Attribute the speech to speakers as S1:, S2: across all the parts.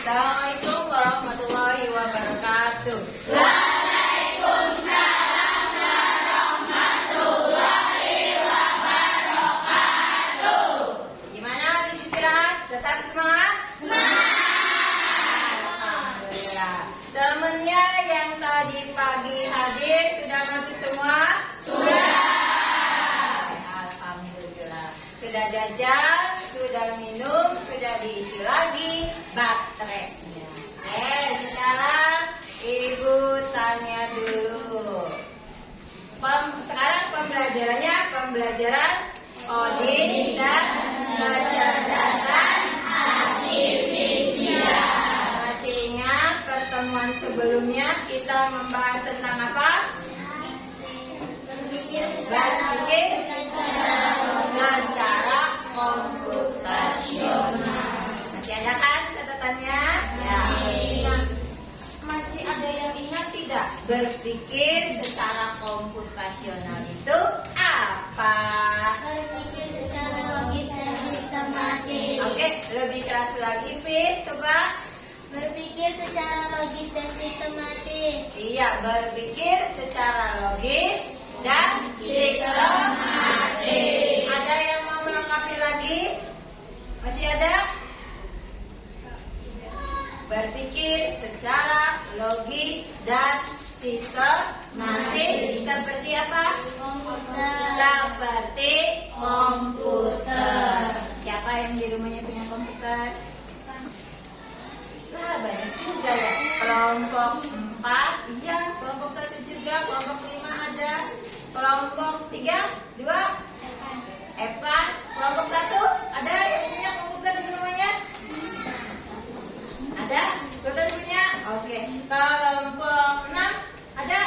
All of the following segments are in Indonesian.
S1: Assalamualaikum warahmatullahi wabarakatuh.
S2: Waalaikumsalam warahmatullahi wabarakatuh.
S1: Gimana habis istirahat? Tetap semangat?
S2: Semangat.
S1: Alhamdulillah. Temennya yang tadi pagi hadir sudah masuk semua?
S2: Sudah.
S1: Alhamdulillah. Sudah jajan, sudah minum, sudah diisi lagi baterainya. Sekarang Ibu tanya dulu. Sekarang pembelajarannya pembelajaran coding dan kecerdasan
S2: Artifisial.
S1: Masih ingat pertemuan sebelumnya kita membahas tentang apa?
S2: Berpikir
S1: Berpikir
S2: secara
S1: secara komputasional. Masih ada kan catatannya? Ya. Masih ada yang ingat tidak? Berpikir secara komputasional itu apa?
S2: berpikir secara logis dan sistematis.
S1: Oke, lebih keras lagi, Pit. Coba.
S2: Berpikir secara logis dan sistematis.
S1: Iya, berpikir secara logis dan sistematis. Ada yang mau melengkapi lagi? Masih ada? Berpikir secara logis dan sistematis seperti apa?
S2: Komputer.
S1: Seperti komputer. Siapa yang di rumahnya punya komputer? Wah, banyak juga ya. Kelompok 4, iya. Kelompok 1 juga. Kelompok 5 ada. Kelompok 3, 2, Eva. Kelompok 1 ada yang punya komputer di rumahnya? Ada? Sudah punya? Oke. Kelompok 6 ada?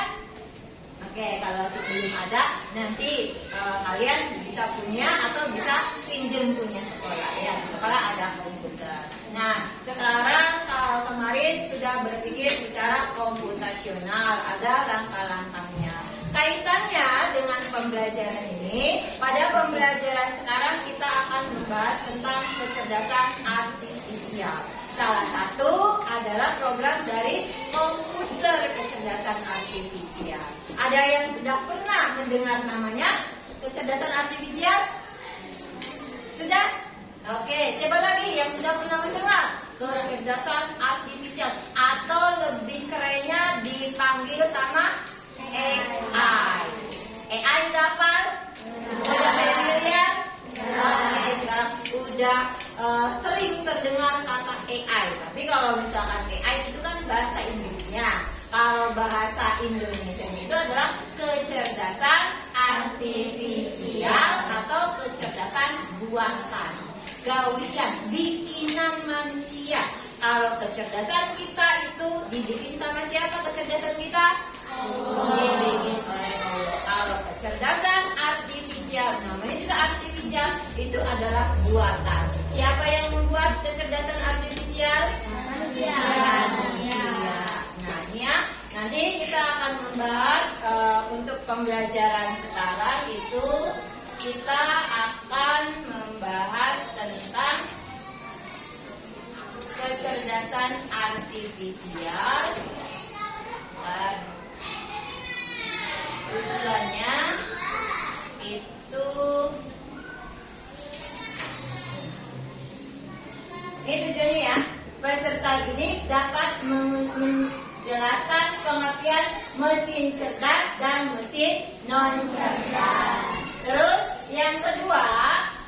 S1: Oke, kalau belum ada, nanti kalian bisa punya atau bisa pinjam punya sekolah ya. Di sekolah ada komputer. Nah, sekarang kalau kemarin sudah berpikir secara komputasional, ada langkah-langkahnya. Kaitannya dengan pembelajaran ini, pada pembelajaran sekarang kita akan membahas tentang kecerdasan artifisial. Salah satu adalah program dari komputer kecerdasan artifisial. Ada yang sudah pernah mendengar namanya kecerdasan artifisial? Sudah? Oke, siapa lagi yang sudah pernah mendengar kecerdasan artifisial? Atau lebih kerennya dipanggil sama AI. AI udah hafal? Udah familiar? Oke, sekarang udah sering terdengar kata AI. Tapi kalau misalkan AI itu kan bahasa Inggrisnya. Kalau bahasa Indonesianya itu adalah kecerdasan artifisial atau kecerdasan buatan. Gawian, bikinan manusia. Kalau kecerdasan kita itu dibikin sama siapa kecerdasan kita? Dibikin oleh Allah. Kalau kecerdasan artifisial, namanya juga artifisial, itu adalah buatan. Siapa yang membuat kecerdasan artifisial?
S2: Manusia.
S1: Nah, ini ya. Nanti kita akan membahas untuk pembelajaran sekarang itu kita akan membahas tentang kecerdasan artifisial dan tujuannya itu ini tujuannya ya, peserta ini dapat menjelaskan pengertian mesin cerdas dan mesin non cerdas. Terus yang kedua,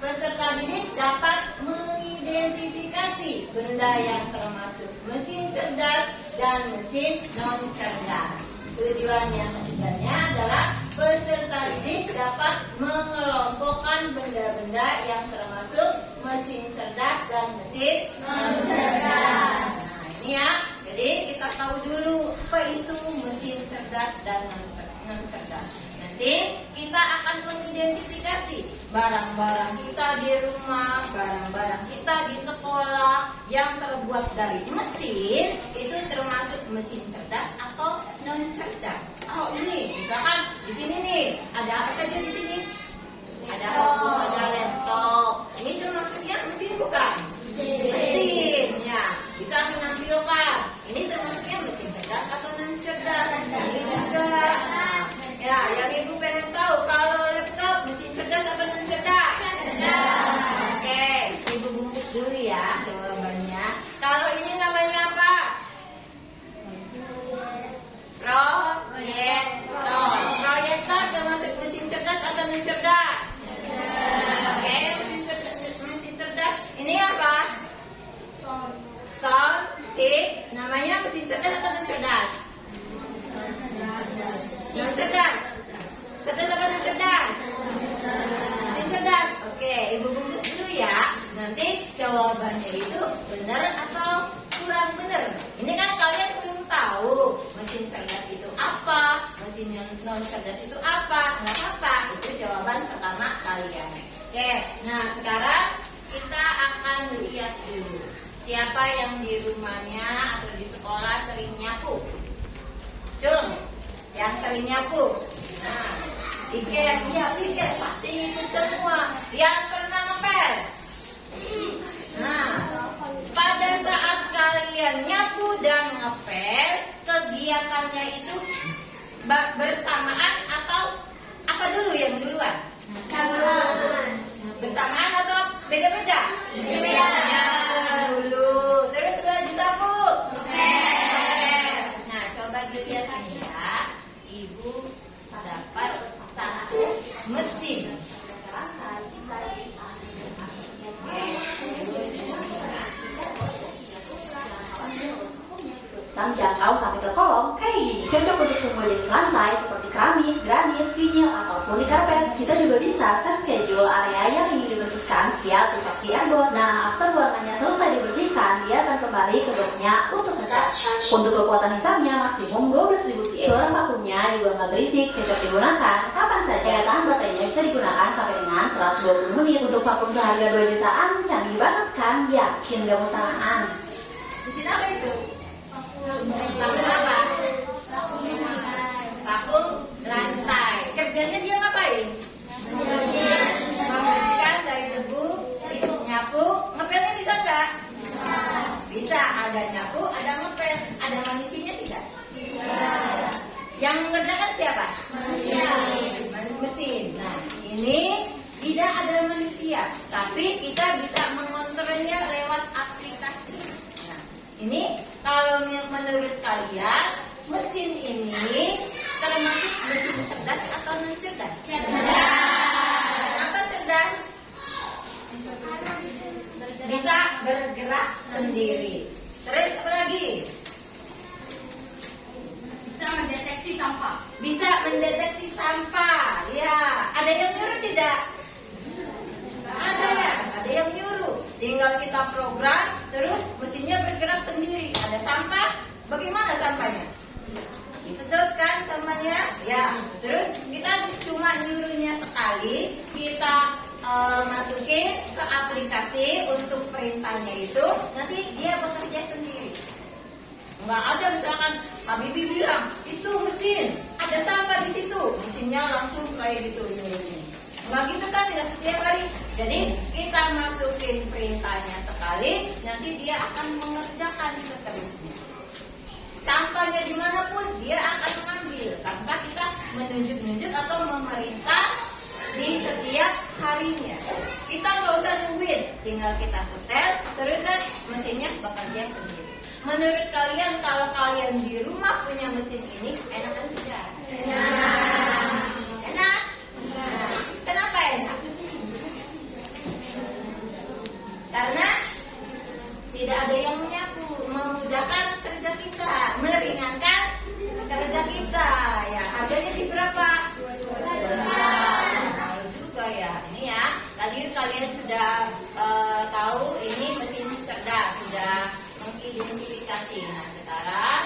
S1: peserta didik dapat mengidentifikasi benda yang termasuk mesin cerdas dan mesin non cerdas. Tujuan yang ketiganya adalah peserta didik dapat mengelompokkan benda-benda yang termasuk mesin cerdas dan mesin non cerdas. Nah, ini ya. Jadi kita tahu dulu apa itu mesin cerdas dan non cerdas. Nanti kita akan mengidentifikasi barang-barang kita di rumah, barang-barang kita di sekolah yang terbuat dari mesin itu termasuk mesin cerdas atau non cerdas. Oh ini, misalkan di sini nih ada apa saja di sini? Ada buku, ada laptop. Ini termasuknya mesin bukan? Mesin. Ya, bisa mengambil sound, T. Namanya mesin cerdas atau non cerdas? Non cerdas. Cerdas apa non cerdas? Mesin cerdas. Oke, Ibu bungkus dulu ya. Nanti jawabannya itu benar atau kurang benar. Ini kan kalian belum tahu mesin cerdas itu apa, mesin non cerdas itu apa. Nggak apa-apa, itu jawaban pertama kalian. Oke, nah sekarang kita akan lihat dulu siapa yang di rumahnya atau di sekolah sering nyapu. Cung, yang sering nyapu. Nah, pikir pasti ngikut semua. Yang pernah ngepel. Nah, pada saat kalian nyapu dan ngepel, kegiatannya itu bersamaan atau apa dulu yang duluan? Bersamaan atau beda-beda?
S2: Beda-beda.
S1: Nyapu dulu, terus udah disapu. Ngepel. Nah, coba dilihat ini ya. Ibu dapat satu mesin.
S3: Sang jangkau sampai ke kolong kayak gini. Cocok untuk semua jenis lantai seperti keramik, granit, vinyl, ataupun di karpet. Kita juga bisa set schedule area yang ingin dibersihkan via aplikasi Airbot. Nah, after ruangannya selesai dibersihkan, dia akan kembali ke boxnya untuk ngecat. Untuk kekuatan hisapnya maksimum 12.000 PA. Suara vakumnya juga nggak berisik, cocok digunakan kapan saja. Daya tahan baterainya bisa digunakan sampai dengan 120 menit. Untuk vakum seharga 2 jutaan, canggih banget kan? Yakin gak mau samaan?
S1: Mesin apa itu? Vakum apa? Vakum lantai. Kerjanya dia ngapain? Membersihkan dari debu, nyapu, ngepelnya bisa nggak? Bisa. Ada nyapu, ada ngepel. Ada manusianya tidak? Yang mengerjakan siapa? Mesin. Nah, ini tidak ada manusia, tapi kita bisa mengontrolnya lewat aplikasi. Nah, ini kalau menurut kalian mesin ini termasuk mesin cerdas atau non cerdas? Kenapa cerdas? Bisa bergerak sendiri. Terus apa lagi?
S2: Bisa mendeteksi sampah.
S1: Bisa mendeteksi sampah. Ya, ada yang nyuruh tidak? Ada ya, ada yang nyuruh. Tinggal kita program, terus mesinnya bergerak sendiri. Ada sampah, bagaimana sampahnya? Disedot kan sampahnya? Ya. Terus kita cuma nyuruhnya sekali, kita masukin ke aplikasi untuk perintahnya itu, nanti dia bekerja sendiri. Nggak ada misalkan Habibie bilang itu mesin ada sampah di situ, mesinnya langsung kayak gitu nyuruhnya. Nggak gitu kan, nggak setiap hari. Jadi kita masukin perintahnya sekali, nanti dia akan mengerjakan seterusnya. Sampahnya dimanapun dia akan mengambil tanpa kita menunjuk-nunjuk atau memerintah di setiap harinya. Kita nggak usah nungguin, tinggal kita setel, terus mesinnya bekerja sendiri. Menurut kalian kalau kalian di rumah punya mesin ini enak atau tidak? Enak. Enak? Nah, kenapa enak? Karena tidak ada yang menyapu, memudahkan kerja kita, meringankan kerja kita. Ya, harganya di berapa? 2 juta. Juga ya. Ini ya. Tadi kalian sudah tahu ini mesin cerdas, sudah mengidentifikasi. Nah, sekarang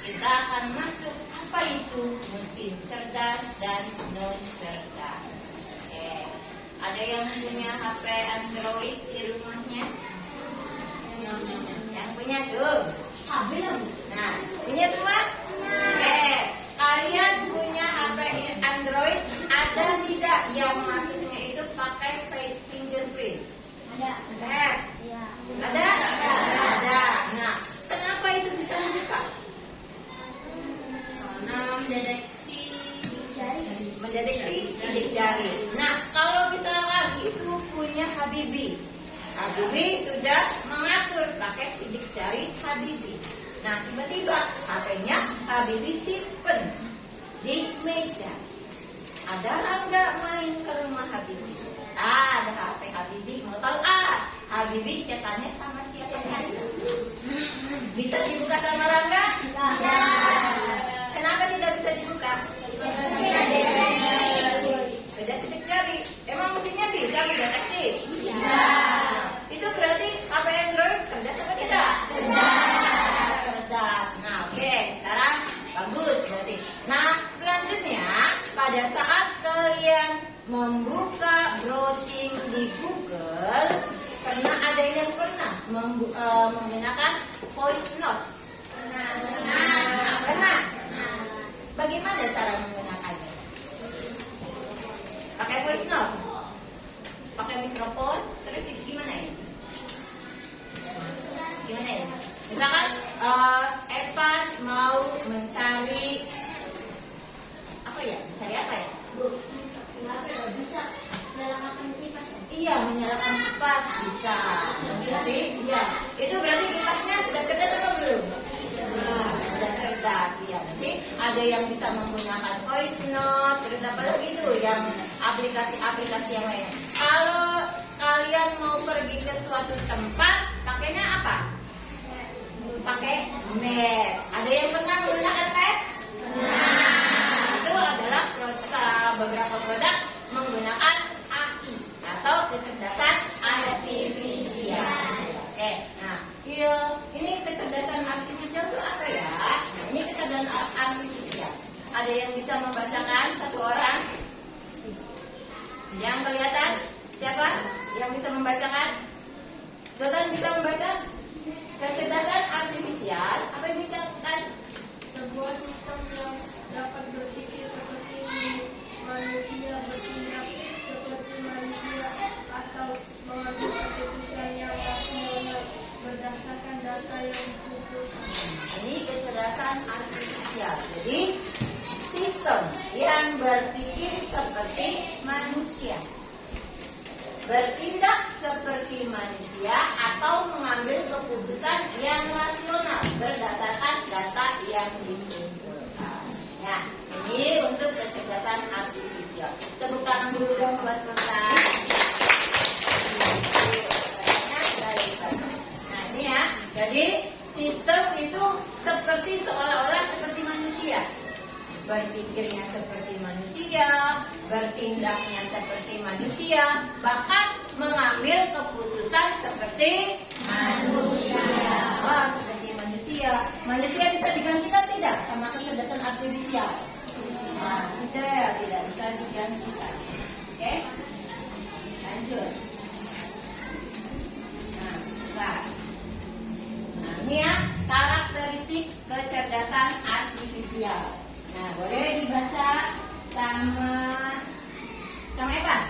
S1: kita akan masuk apa itu mesin cerdas dan non cerdas. Oke. Ada yang punya HP Android di rumahnya? Yang punya Jum? Nah, punya semua? Oke. Kalian punya HP Android, ada tidak yang masuknya itu pakai fingerprint?
S2: Ada. Iya.
S1: Ada? Ada. Nah, kenapa itu bisa dibuka?
S2: Karena mendeteksi jari.
S1: Mendeteksi sidik jari. Nah, kalau misalkan itu punya Habibie, Habibie sudah mengatur pakai sidik jari Habibie. Nah, tiba-tiba HP-nya Habibie simpen di meja. Ada nggak main ke rumah Habibie? Ada HP Habibie, mau tahu Habibie chatannya sama siapa saja? Bisa dibuka sama Rangga? Kenapa tidak bisa dibuka? Beda sidik jari. Emang mesinnya bisa mendeteksi? Bisa. Itu berarti HP Android cerdas apa tidak? Cerdas. Nah, oke. Sekarang bagus berarti. Nah, selanjutnya pada saat kalian membuka browsing di Google, ada yang pernah menggunakan voice note? Pernah. Bagaimana cara menggunakannya? Pakai voice note, pakai mikrofon, terus gimana ini? Gimana ini? Misalkan Evan mau mencari apa ya? Mencari apa ya?
S2: Bisa nyalakan kipas.
S1: Iya, menyalakan kipas bisa. Berarti, iya. Itu berarti kipasnya sudah cerdas apa belum? Sudah cerdas, ya. Jadi ada yang bisa menggunakan voice note, terus apa lagi itu yang aplikasi-aplikasi yang lain. Kalau kalian mau pergi ke suatu tempat, pakainya apa? Pakai map. Ada yang pernah menggunakan map? Itu adalah beberapa produk menggunakan AI atau kecerdasan artifisial. Oke, nah ini kecerdasan artifisial itu apa ya? Nah, ini kecerdasan artifisial. Ada yang bisa membacakan satu orang? Yang kelihatan? Siapa yang bisa membacakan? Sultan bisa membaca? Kecerdasan artifisial apa yang dicatat?
S2: Sebuah sistem yang dapat berpikir seperti manusia, bertindak seperti manusia, atau mengambil keputusan yang rasional berdasarkan data yang dikumpulkan.
S1: Ini kecerdasan artifisial. Jadi sistem yang berpikir seperti manusia, bertindak seperti manusia, atau mengambil keputusan yang rasional berdasarkan data yang dikumpulkan. Ya, ini untuk kecerdasan artifisial. Tepuk tangan dulu dong buat Sultan. Nah ini ya, jadi sistem itu seperti seolah-olah seperti manusia. Berpikirnya seperti manusia, bertindaknya seperti manusia, bahkan mengambil keputusan seperti manusia. Wah, seperti manusia. Manusia bisa digantikan tidak sama kecerdasan artifisial? Nah, tidak bisa digantikan. Oke, lanjut. Nah, ini ya karakteristik kecerdasan artifisial. Nah, boleh dibaca sama Evan.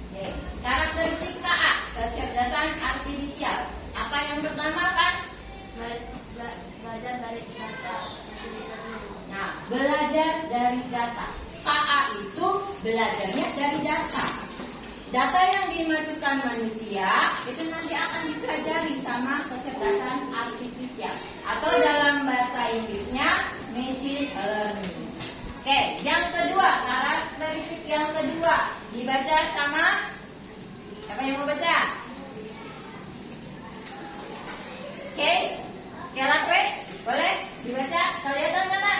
S1: Oke. Karakteristik KA, kecerdasan artifisial. Apa yang pertama, Pak?
S2: Belajar dari data.
S1: Nah, belajar dari data. KA itu belajarnya dari data. Data yang dimasukkan manusia itu nanti akan dipelajari sama kecerdasan artifisial, atau dalam bahasa Inggrisnya machine learning. Oke, yang kedua, karakteristik yang kedua dibaca sama siapa yang mau baca? Oke, Kelakwe, boleh dibaca? Kelihatan mana?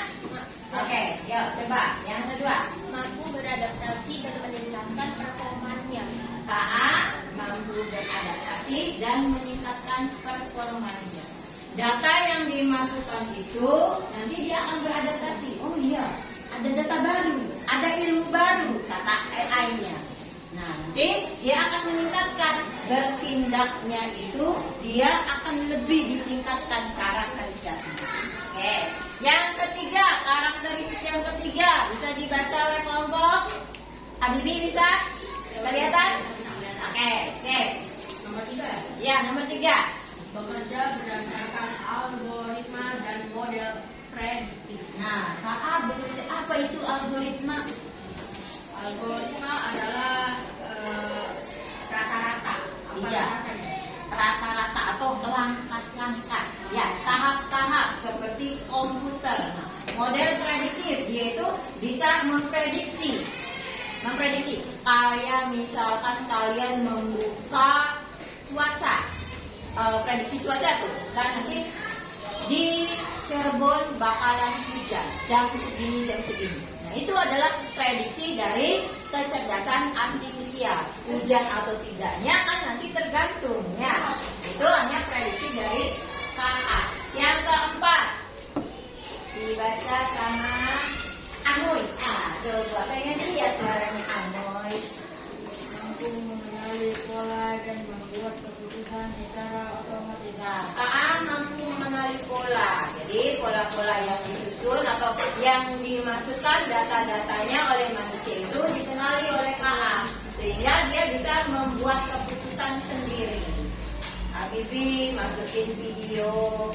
S1: Oke, yuk coba yang kedua.
S2: Mampu beradaptasi dan meningkatkan performanya.
S1: KA mampu beradaptasi dan meningkatkan performanya. Data yang dimasukkan itu nanti dia akan beradaptasi. Oh iya, ada data baru, ada ilmu baru, kata AI-nya. Nah, nanti dia akan meningkatkan bertindaknya itu, dia akan lebih ditingkatkan cara kerjanya. Oke, yang ketiga, karakteristik yang ketiga bisa dibaca oleh kelompok. Habibi bisa? Kelihatan? Oke, sip.
S2: Nomor 3.
S1: Ya, nomor 3.
S2: Bekerja berdasarkan algoritma dan model prediktif.
S1: Nah, bekerja apa itu algoritma?
S2: Algoritma adalah rata-rata.
S1: Iya. Rata-rata atau langkah-langkah. Ya, tahap-tahap seperti komputer. Nah, model prediktif dia itu bisa memprediksi. Kayak misalkan kalian membuka cuaca, prediksi cuaca tuh kan nanti di Cirebon bakalan hujan jam segini. Nah, itu adalah prediksi dari kecerdasan artifisial. Hujan atau tidaknya kan nanti tergantung ya. Itu hanya prediksi dari KA. Yang keempat, dibaca sama Amoy. Coba pengen lihat suaranya Amoy.
S4: Mampu mengenali pola dan membuat keputusan secara otomatis.
S1: KA mampu mengenali pola. Jadi pola-pola yang disusun atau yang dimasukkan data-datanya oleh manusia itu dikenali oleh KA, sehingga dia bisa membuat keputusan sendiri. Habibie masukin video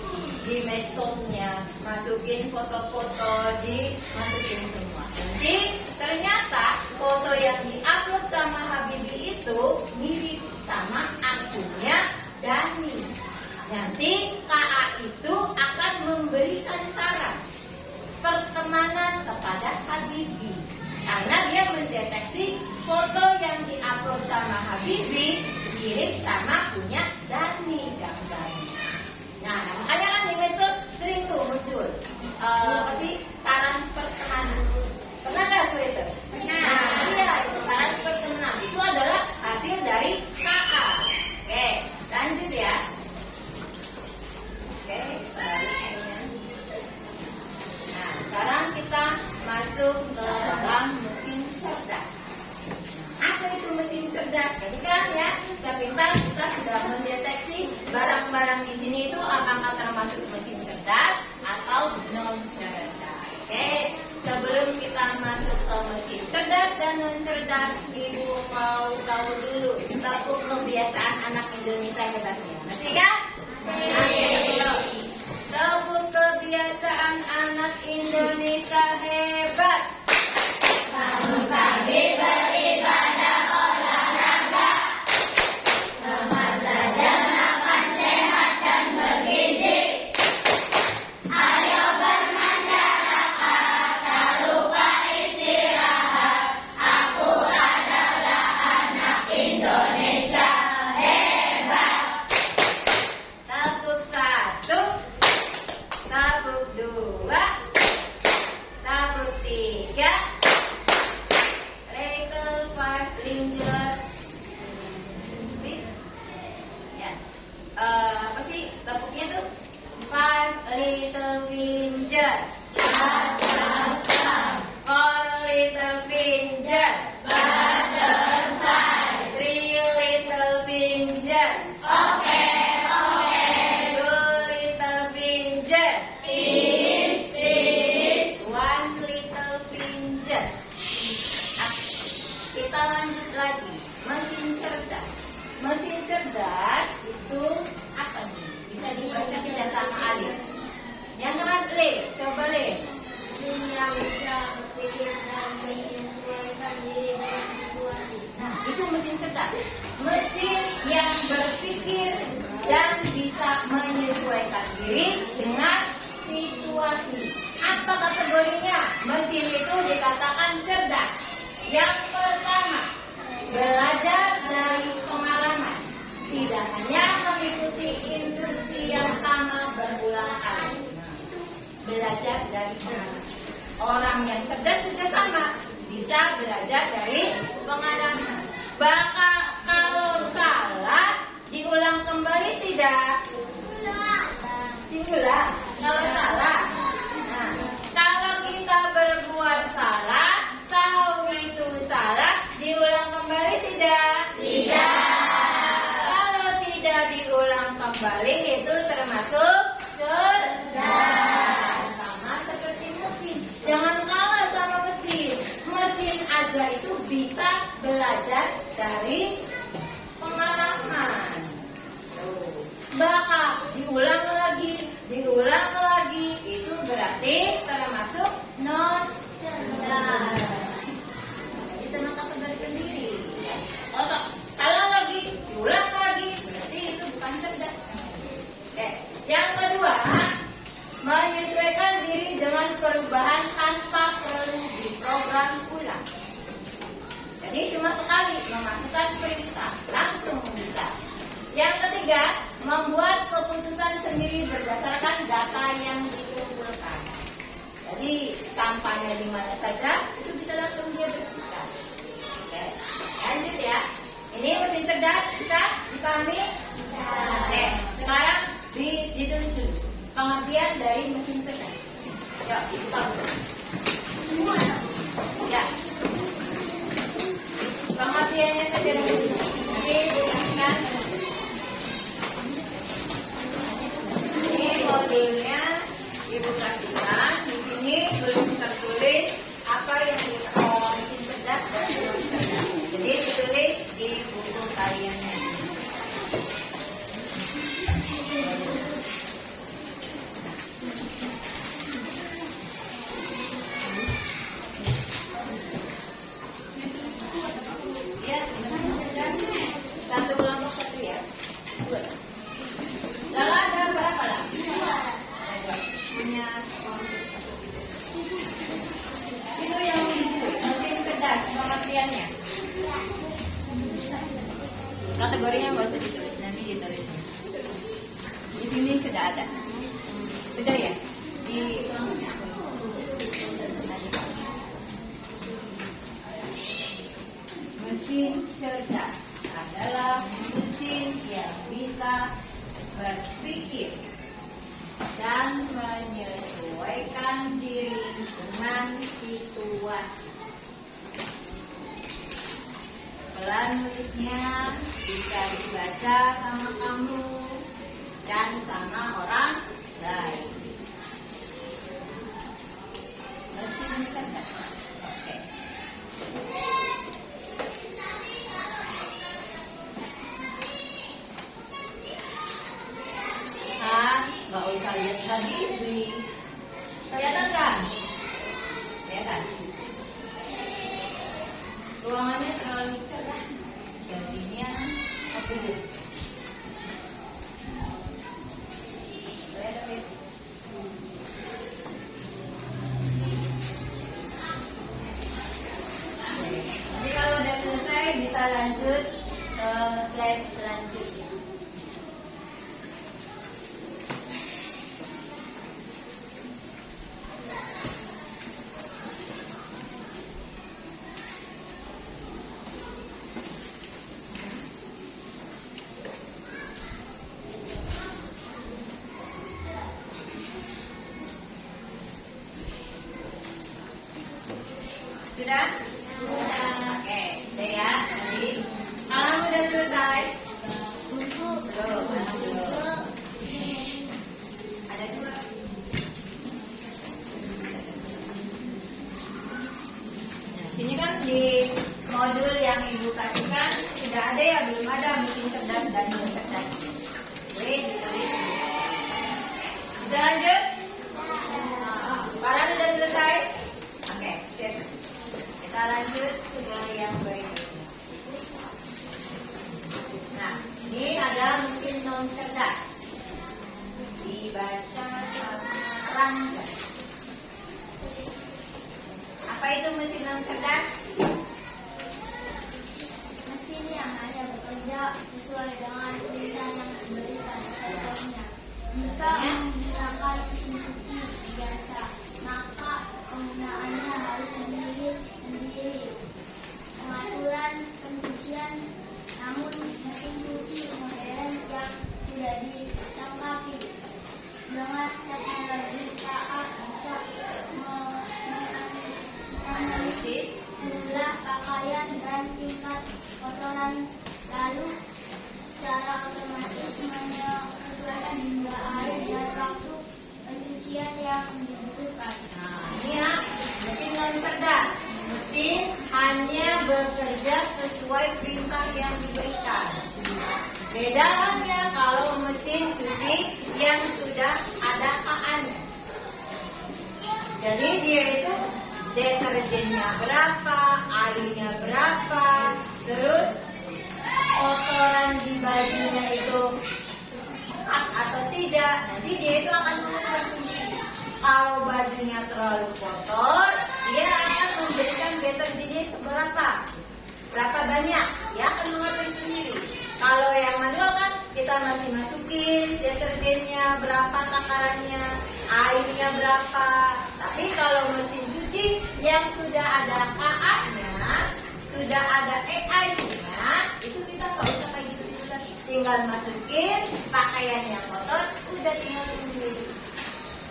S1: di medsosnya, masukin foto-foto, dimasukin semua. Nanti ternyata foto yang diupload sama Habibie itu mirip sama akunnya Dani. Nanti KA itu akan memberikan saran pertemanan kepada Habibie karena dia mendeteksi foto yang diupload sama Habibie mirip sama punya Dani gambarnya. Nah, makanya kan di medsos sering tuh muncul apa sih saran pertemanan. Pernah nggak seperti itu?
S2: Pernah.
S1: Nah, iya itu saran pertemanan. Itu adalah hasil dari KA. Oke, lanjut ya. Oke, selanjutnya. Nah, sekarang kita masuk ke dalam mesin cerdas. Apa itu mesin cerdas? Jadi kan ya, sepintas kita sudah mendeteksi barang-barang di sini itu apakah termasuk mesin cerdas atau non cerdas. Oke, sebelum kita masuk ke mesin cerdas dan non cerdas, Ibu mau tahu dulu tentang kebiasaan anak Indonesia hebatnya. Masih kan? Tahu kebiasaan anak Indonesia hebat.
S2: Bangun pagi beribadah olahraga. Tempat belajar makan sehat dan bergizi. Ayo bermasyarakat, tak lupa istirahat. Aku adalah anak Indonesia hebat.
S1: Tabuk 1, tabuk 2, tabuk 3, little five linger. Ya, apa sih tabuknya tuh? Five little finger, four little finger,
S2: Butterfly.
S1: three little finger,
S2: Oke, oke.
S1: two little finger,
S2: Is.
S1: one little finger. Ah, kita lanjut lagi. Mesin cerdas. Mesin cerdas itu apa nih? Bisa dibaca tidak sama Alif. Yang keras Le, coba Le.
S2: Mesin yang bisa berpikir dan menyesuaikan diri dengan situasi.
S1: Nah, itu mesin cerdas. Mesin yang berpikir dan bisa menyesuaikan diri dengan situasi. Apa kategorinya? Mesin itu dikatakan cerdas. Yang pertama, belajar dari pengalaman. Tidak hanya mengikuti instruksi yang sama berulang kali. Belajar dari pengalaman. Orang yang cerdas juga sama, bisa belajar dari pengalaman. Bahkan kalau salah, diulang kembali tidak? Diulang. Kalau salah. Nah, kalau kita berbuat salah, tahu itu salah, diulang kembali tidak? Kalau tidak diulang kembali, itu termasuk cerdas. Sama seperti mesin. Jangan kalah sama mesin. Mesin aja itu bisa belajar dari pengalaman. Tuh. Bakal diulang lagi, itu berarti termasuk non cerdas. Jadi sama kategori sendiri. Ya. Kalau salah lagi, diulang lagi, berarti itu bukan cerdas. Oke. Yang kedua, menyesuaikan diri dengan perubahan tanpa perlu diprogram ulang. Jadi cuma sekali memasukkan perintah langsung bisa. Yang ketiga, membuat keputusan sendiri berdasarkan data yang dikumpulkan. Jadi sampahnya di mana saja itu bisa langsung dia bersihkan. Oke, lanjut ya. Ini mesin cerdas bisa dipahami? Bisa. Oke, sekarang ditulis dulu pengertian dari mesin cerdas. Yuk, dibuka dulu. Ya. Pengertiannya saja dulu. Nanti dijelaskan. Ini modelnya Ibu kasihkan. Di sini belum tertulis apa yang di mesin cerdas dan non cerdas. Jadi ditulis di buku kalian. Ya, mesin cerdas. Satu kelompok satu ya. Dua. Lalu ada berapa lah? Punya itu yang mesin cerdas pengertiannya. Kategorinya nggak usah ditulis, nanti ditulis. Di sini sudah ada. Betul ya? Di mesin cerdas adalah mesin yang bisa berpikir dan menyesuaikan diri dengan situasi. Pelan nulisnya bisa dibaca sama kamu dan sama orang lain. Mesin cerdas. Oke. Nggak usah lihat lagi, kelihatan kan? Kelihatan. Ruangannya terlalu cerah, jadinya kedip. Kelihatan ya? Nanti kalau udah selesai bisa lanjut ke slide selanjutnya. Sudah? Sudah. Oke, udah ya. Nanti kalau udah selesai. Belum. Ada dua. Nah, sini kan di modul yang Ibu kasihkan sudah ada ya, belum ada mesin cerdas dan non cerdas. Oke, ditulis. Bisa lanjut? Para sudah selesai? Oke, siap. Kita lanjut ke yang berikutnya. Nah, ini ada mesin non cerdas. Dibaca sama Rangga. Apa itu mesin non cerdas?
S2: Mesin yang hanya bekerja sesuai dengan perintah yang diberikan contohnya. Jika menggunakan mesin cuci biasa, maka penggunaannya harus sendiri. Pengaturan pencucian, namun mesin cuci modern yang sudah dilengkapi dengan teknologi KA bisa menganalisis jumlah pakaian dan tingkat kotoran, lalu secara otomatis menyesuaikan jumlah air dan waktu pencucian yang dibutuhkan.
S1: Nah, ini ya, mesin non cerdas. Mesin hanya bekerja sesuai perintah yang diberikan. Beda halnya kalau mesin cuci yang sudah ada KA-nya. Jadi dia itu deterjennya berapa, airnya berapa, terus kotoran di bajunya itu atau tidak, nanti dia itu akan mengukur sendiri. Kalau bajunya terlalu kotor, dia akan memberikan deterjennya berapa banyak, dia akan mengatur sendiri. Kalau yang manual kan kita masih masukin deterjennya berapa takarannya, airnya berapa. Tapi kalau mesin cuci yang sudah ada KA-nya, sudah ada AI-nya, itu kita nggak usah kayak gitu lagi. Tinggal masukin pakaian yang kotor, udah tinggal tungguin.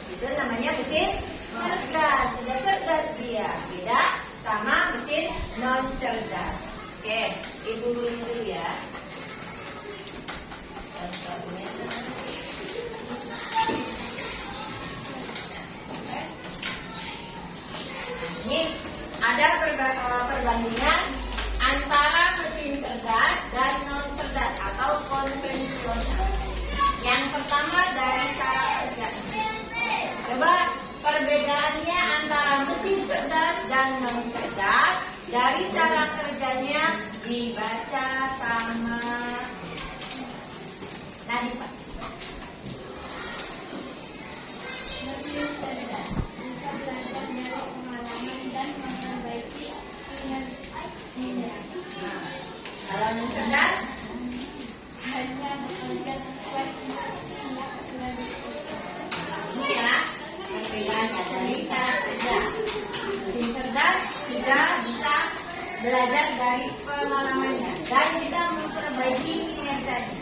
S1: Itu namanya mesin cerdas, sudah cerdas dia. Beda sama mesin non cerdas. Oke, ibu dulu ya. Contohnya. Ini ada perbandingan antara mesin cerdas dan non cerdas atau konvensional. Yang pertama dari cara kerjanya. Coba perbedaannya antara mesin cerdas dan non cerdas dari cara kerjanya dibaca sama Nadifa.
S2: Mesin cerdas bisa belajar dari pengalaman dan memperbaiki kinerjanya.
S1: Nah, kalau non cerdas,
S2: Hanya bekerja sesuai instruksi yang sudah ditentukan.
S1: ini ya perbedaannya dari cara kerja. Mesin cerdas juga bisa belajar dari pengalamannya dan bisa memperbaiki kinerjanya.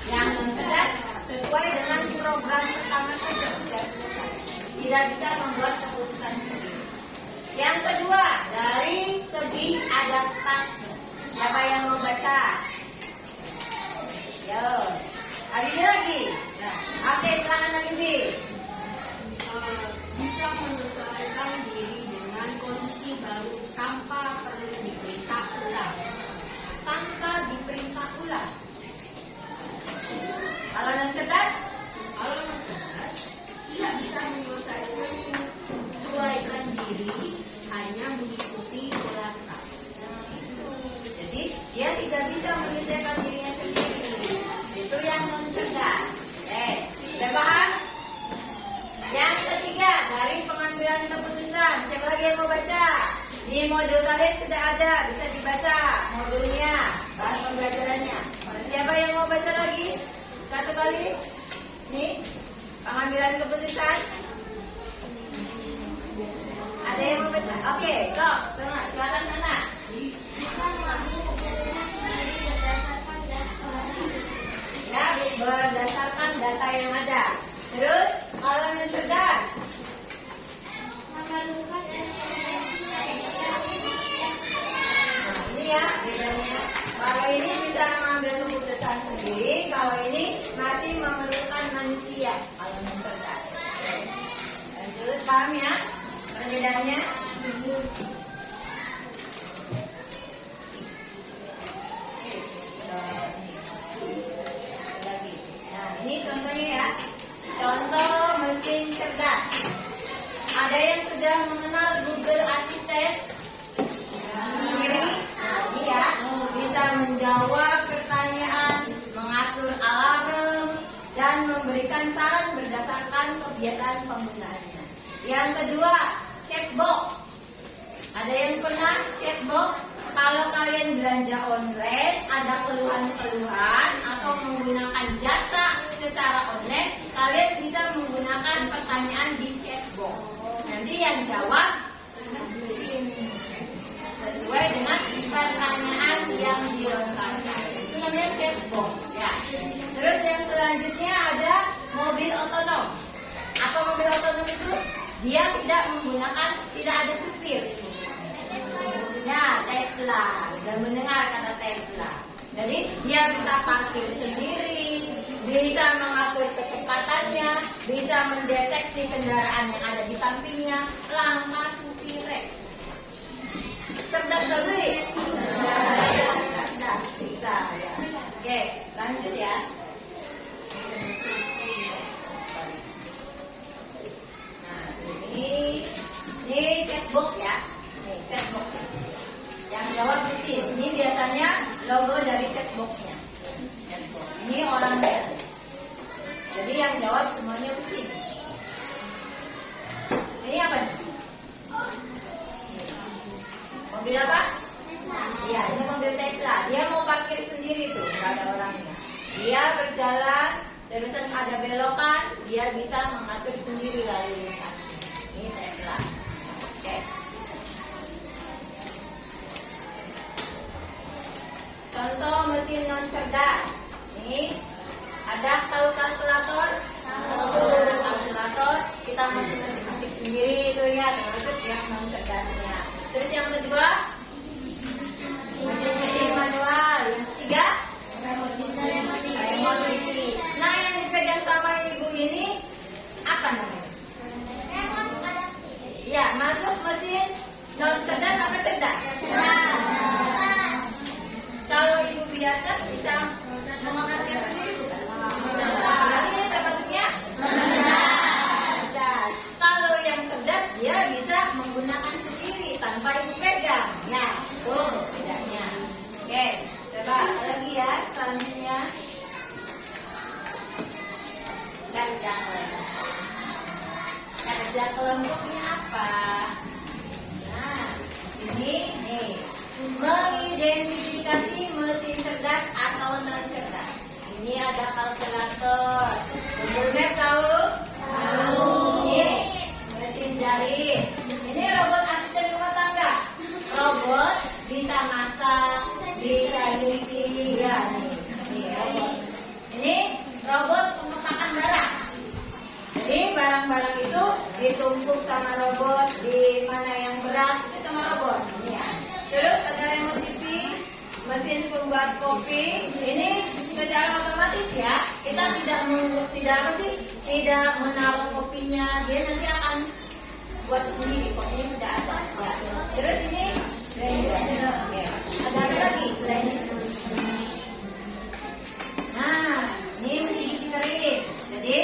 S1: Yang non cerdas sesuai dengan program pertama saja sudah selesai, tidak bisa membuat keputusan sendiri. Yang kedua dari segi adaptasi. Siapa yang mau baca? Yo, Habibie lagi. Oke, silakan Habibie.
S5: Bisa menyesuaikan diri dengan kondisi baru tanpa perlu diperintah ulang.
S1: Tanpa diperintah ulang. Kalau non cerdas,
S5: Kalau cerdas, tidak bisa menyesuaikan diri, hanya mengikuti pola tetap.
S1: jadi dia tidak bisa menyesuaikan dirinya sendiri. Itu yang non cerdas. Udah paham? Yang ketiga dari pengambilan keputusan. Siapa lagi yang mau baca? Di modul kalian sudah ada, bisa dibaca modulnya, bahan pembelajarannya. Siapa yang mau baca lagi? Satu kali. Nih, pengambilan keputusan. Ada yang mau baca? Oke, sok, silakan anak.
S2: Bisa mengambil keputusan sendiri berdasarkan data.
S1: Ya, berdasarkan data yang ada. Terus, kalau yang cerdas,
S2: Memerlukan informasi dari
S1: nah ini ya bedanya. Kalau ini bisa mengambil keputusan sendiri, kalau ini masih memerlukan manusia. Kalau yang cerdas. Lanjut, paham ya perbedaannya? Lagi. Nah, ini contohnya ya. Contoh mesin cerdas. Ada yang sudah mengenal Google Assistant? Siri. Nah, ini ya. Bisa menjawab pertanyaan, mengatur alarm, dan memberikan saran berdasarkan kebiasaan penggunaannya. Yang kedua, chatbot. Ada yang pernah chatbot? Kalau kalian belanja online, ada keluhan-keluhan atau menggunakan jasa secara online, kalian bisa menggunakan pertanyaan di chatbot. Nanti yang jawab mesin sesuai dengan pertanyaan yang dilontarkan. Itu namanya chatbot. Ya. Terus yang selanjutnya ada mobil otonom. Apa mobil otonom itu? Dia tidak ada supir. Ya, Tesla. Sudah mendengar kata Tesla. Jadi dia bisa parkir sendiri, bisa mengatur kecepatannya, bisa mendeteksi kendaraan yang ada di sampingnya, langkah supirnya. Cerdas gak beli? Cerdas, bisa ya. Oke, lanjut ya. Nah, ini chatbot ya. Nih, chatbot. Yang jawab mesin. Ini biasanya logo dari chatbotnya. Chatbot. Ini orangnya. Jadi yang jawab semuanya mesin. Ini apa nih? Mobil apa? Iya, ini mobil Tesla. Dia mau parkir sendiri tuh, nggak ada orangnya. Dia berjalan, terusan ada belokan, dia bisa mengatur sendiri lalu lintas. Ini Tesla. Oke. Contoh mesin non cerdas. Ini ada tahu kalkulator? Tahu kalkulator. Kita masih ngetik sendiri itu ya, termasuk yang non cerdasnya. Terus yang kedua, mesin cuci manual. Yang ketiga, remote TV. Nah, yang dipegang sama ibu ini apa namanya? Ya, masuk mesin non cerdas apa cerdas? Kalau ibu biarkan bisa mengoperasikan sendiri bukan? Ini termasuknya cerdas. Kalau yang cerdas dia bisa menggunakan sendiri tanpa ibu pegang. Ya, tuh bedanya. Oke, coba lagi ya selanjutnya. Kerja kelompok. Kerja kelompoknya apa? Nah, ini nih. Mengidentifikasi mesin cerdas atau non cerdas. Ini ada kalkulator. Google Map tahu? Tahu. Ini mesin jahit. Ini robot asisten rumah tangga. Robot bisa masak, bisa nyuci, ya nih. Ini robot. Ini robot pemakaman barang. Jadi barang-barang itu ditumpuk sama robot, di mana yang berat itu sama robot. Ini ya. Terus ada remote TV, mesin pembuat kopi. Ini secara otomatis ya, kita tidak menaruh kopinya, dia nanti akan buat sendiri. Kopinya sudah ada. Ya. Terus ini blender. Oke. Ada apa lagi selain itu? Nah, ini mesin cuci kering. Jadi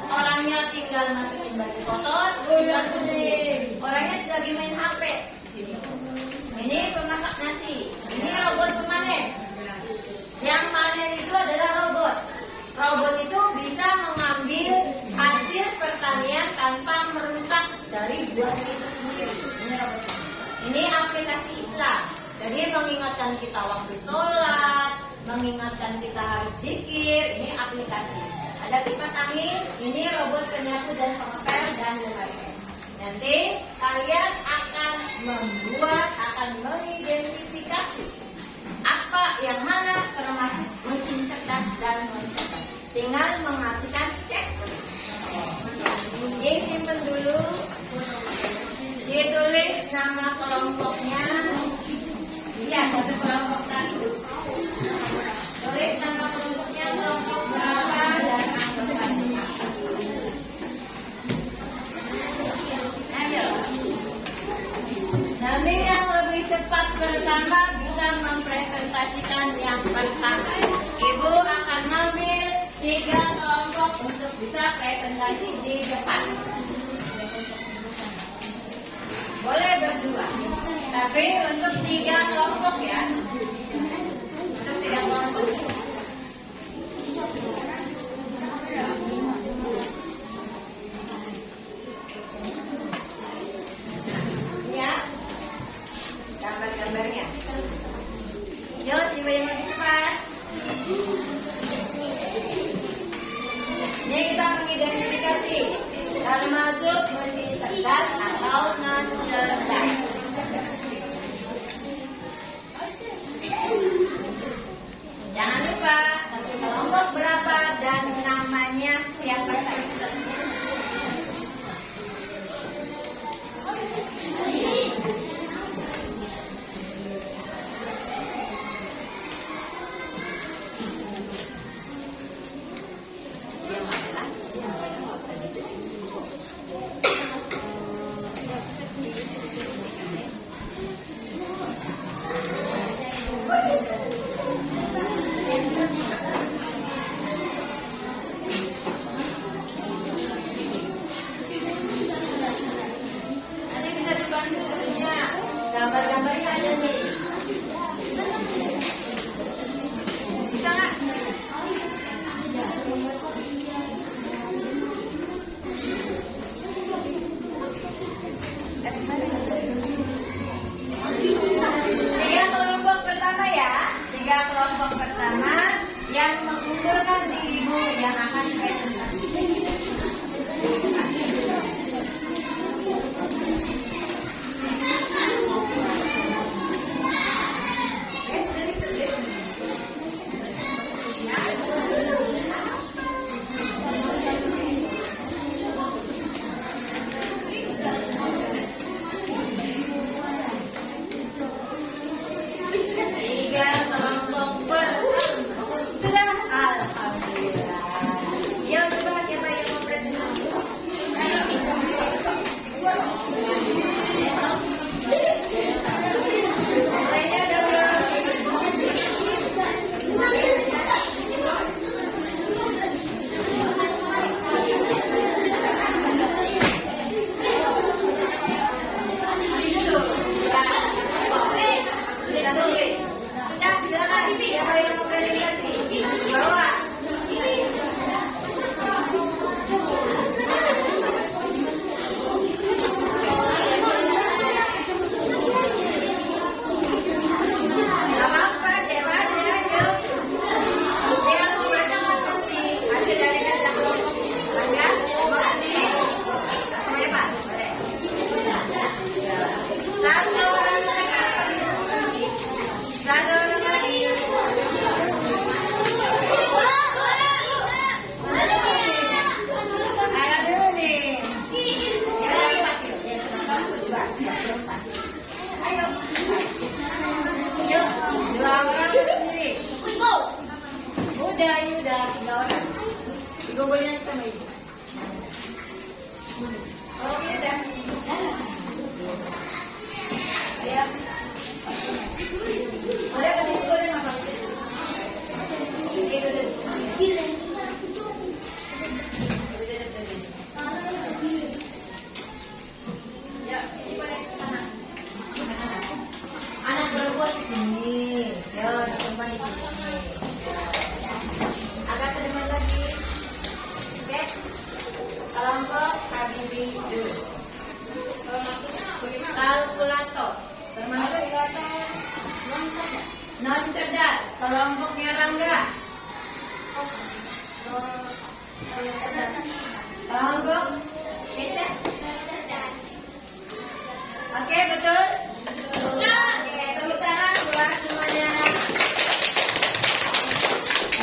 S1: orangnya tinggal masukin baju kotor, tinggal kuning. Orangnya lagi main HP. Ini pemasak nasi. Ini robot pemanen. Yang panen itu adalah robot. Robot itu bisa mengambil hasil pertanian tanpa merusak dari buahnya itu sendiri. Ini robot. Ini aplikasi Islam. Jadi mengingatkan kita waktu sholat, mengingatkan kita harus zikir. Ini aplikasi. Ada kipas angin. Ini robot penyapu dan pengepel dan lain-lain. Nanti kalian akan mengidentifikasi apa yang mana termasuk mesin cerdas dan non cerdas. Tinggal mengasihkan checklist. Jadi simpen dulu, ditulis nama kelompoknya. Ya, satu kelompok satu. Tulis nama kelompoknya, kelompok berapa dan anggotanya. Ayo. Nanti yang lebih cepat pertama bisa mempresentasikan yang pertama. Ibu akan ngambil 3 kelompok untuk bisa presentasi di depan. Boleh berdua, tapi untuk 3 kelompok ya. Untuk 3 kelompok. Ya, gambar-gambarnya. Yo, siapa yang lebih cepat? Ini kita mengidentifikasi termasuk mesin cerdas atau non cerdas. Jangan lupa kelompok berapa dan namanya siapa saja. Oke, udah. Ya. Udah kasih dulu deh Mas. Oke, udah. Ya, sini boleh ke sana. Anak perempuan di sini. Ya, anak perempuan di sini. Agak terdepan lagi. Oke. Kelompok Habibie dulu.
S5: Maksudnya bagaimana?
S1: Kalkulator. Termasuk non cerdas. Kelompoknya Rangga. Kelompok Kesha. Oke, betul? Oke, tepuk tangan buat semuanya.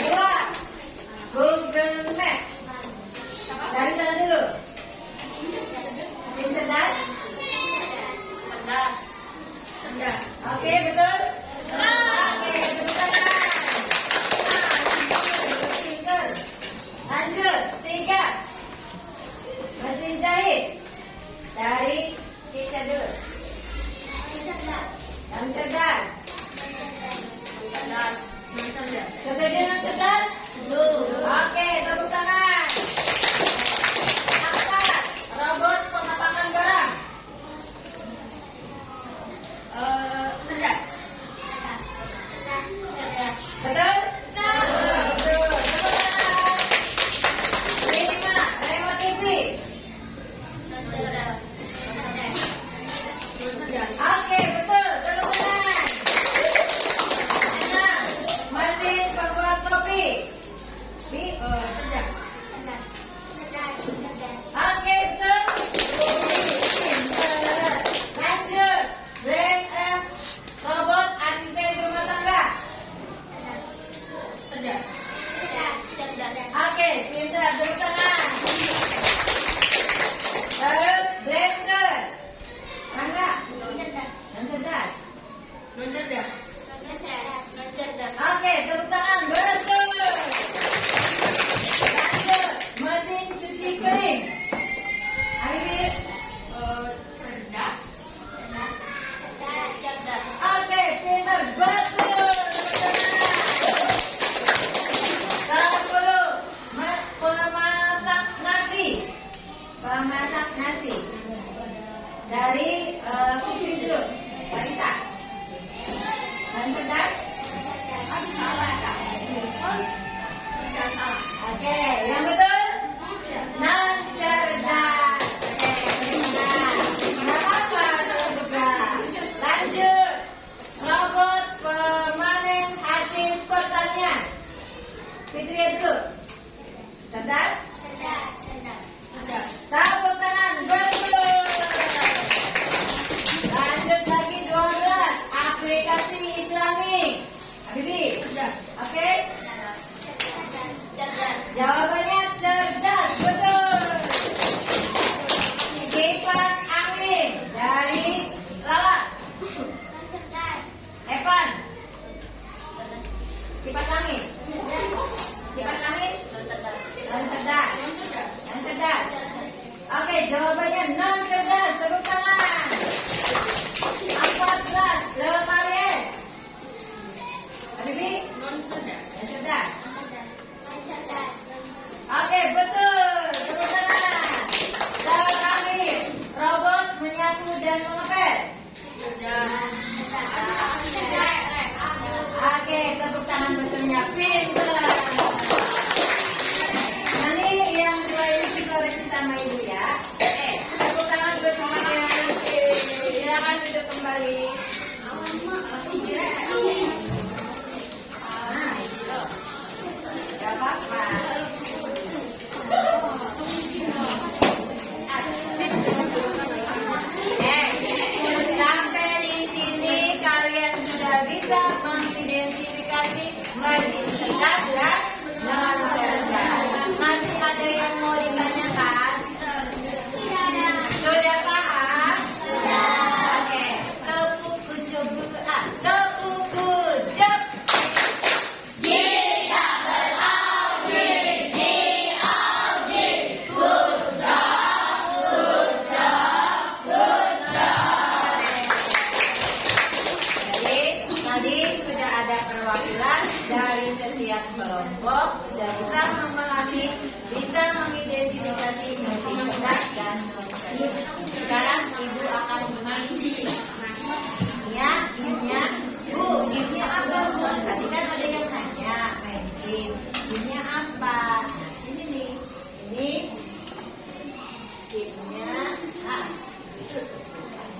S1: Dua, Google Map. Dari sana dulu. Tim cerdas.
S5: Cerdas.
S1: Oke, betul? Oke, tepuk tangan. Pinter. Lanjut, tiga. Mesin jahit. Dari Kesha dulu. Yang cerdas. Setuju yang cerdas? Oke, tepuk tangan. Apa? Robot pengapakan barang.
S5: Cerdas.
S1: Betul? Betul. Tepuk tangan. 5. Remote TV. Oke, betul. Tepuk tangan. 6. Mesin pembuat kopi.
S5: Cerdas.
S1: Oke, betul. Pinter. Lanjut. Brand F. Robot asisten rumah tangga.
S5: Cerdas.
S1: Oke, pinter. Tepuk tangan. Terus blender. Rangga. Yang cerdas.
S5: Non-cerdas.
S1: Oke, tepuk tangan. Betul. Lanjut. Mesin cuci piring. Habibie.
S5: Cerdas.
S1: Oke, pinter. Betul. Tepuk tangan. 10. Pemasak nasi. Pemasak nasi. Dari Putri dulu. Marisa. Dan cerdas.
S5: Cerdas salah.
S1: Oke, yang betul? Non cerdas. Oke, benar. Nggak apa-apa, salah juga. Lanjut. Robot pemanen hasil pertanian. Fitria dulu. Cerdas?
S5: Cerdas.
S1: Tepuk tangan. Betul. Lanjut lagi 12. Aplikasi Islami. Habibie.
S5: Cerdas.
S1: Oke? Jawabannya cerdas, betul. Kipas angin dari Lala. Evan. Kipas angin. Kipas angin. Non cerdas.
S5: Non-cerdas.
S1: Yang cerdas. Oke, jawabannya non cerdas. Tepuk tangan. 14. Lemari es. Habibie.
S5: Non-cerdas.
S1: Yang cerdas. Oke, betul. Tepuk tangan. Terakhir, robot menyapu dan mengepel.
S5: Cerdas.
S1: Oke, tepuk tangan bersama. Pinter. Nanti yang dua ini dikoreksi sama ibu ya. Tepuk tangan bersemuanya. Silakan duduk kembali. Nah, gak apa-apa. Sampai di sini kalian sudah bisa mengidentifikasi mesin cerdas dan non cerdas. Masih ada yang mau ditanyakan? Sudah paham? Oke. Tepuk kucuk dulu. Tepuk kucuk. cerdas dan non cerdas. Sekarang ibu akan main game. Ya, gamenya. Bu, gamenya apa bu? Tadi kan ada yang nanya main game. Gamenya apa? Nah, sini nih. Ini gamenya. Nah, itu.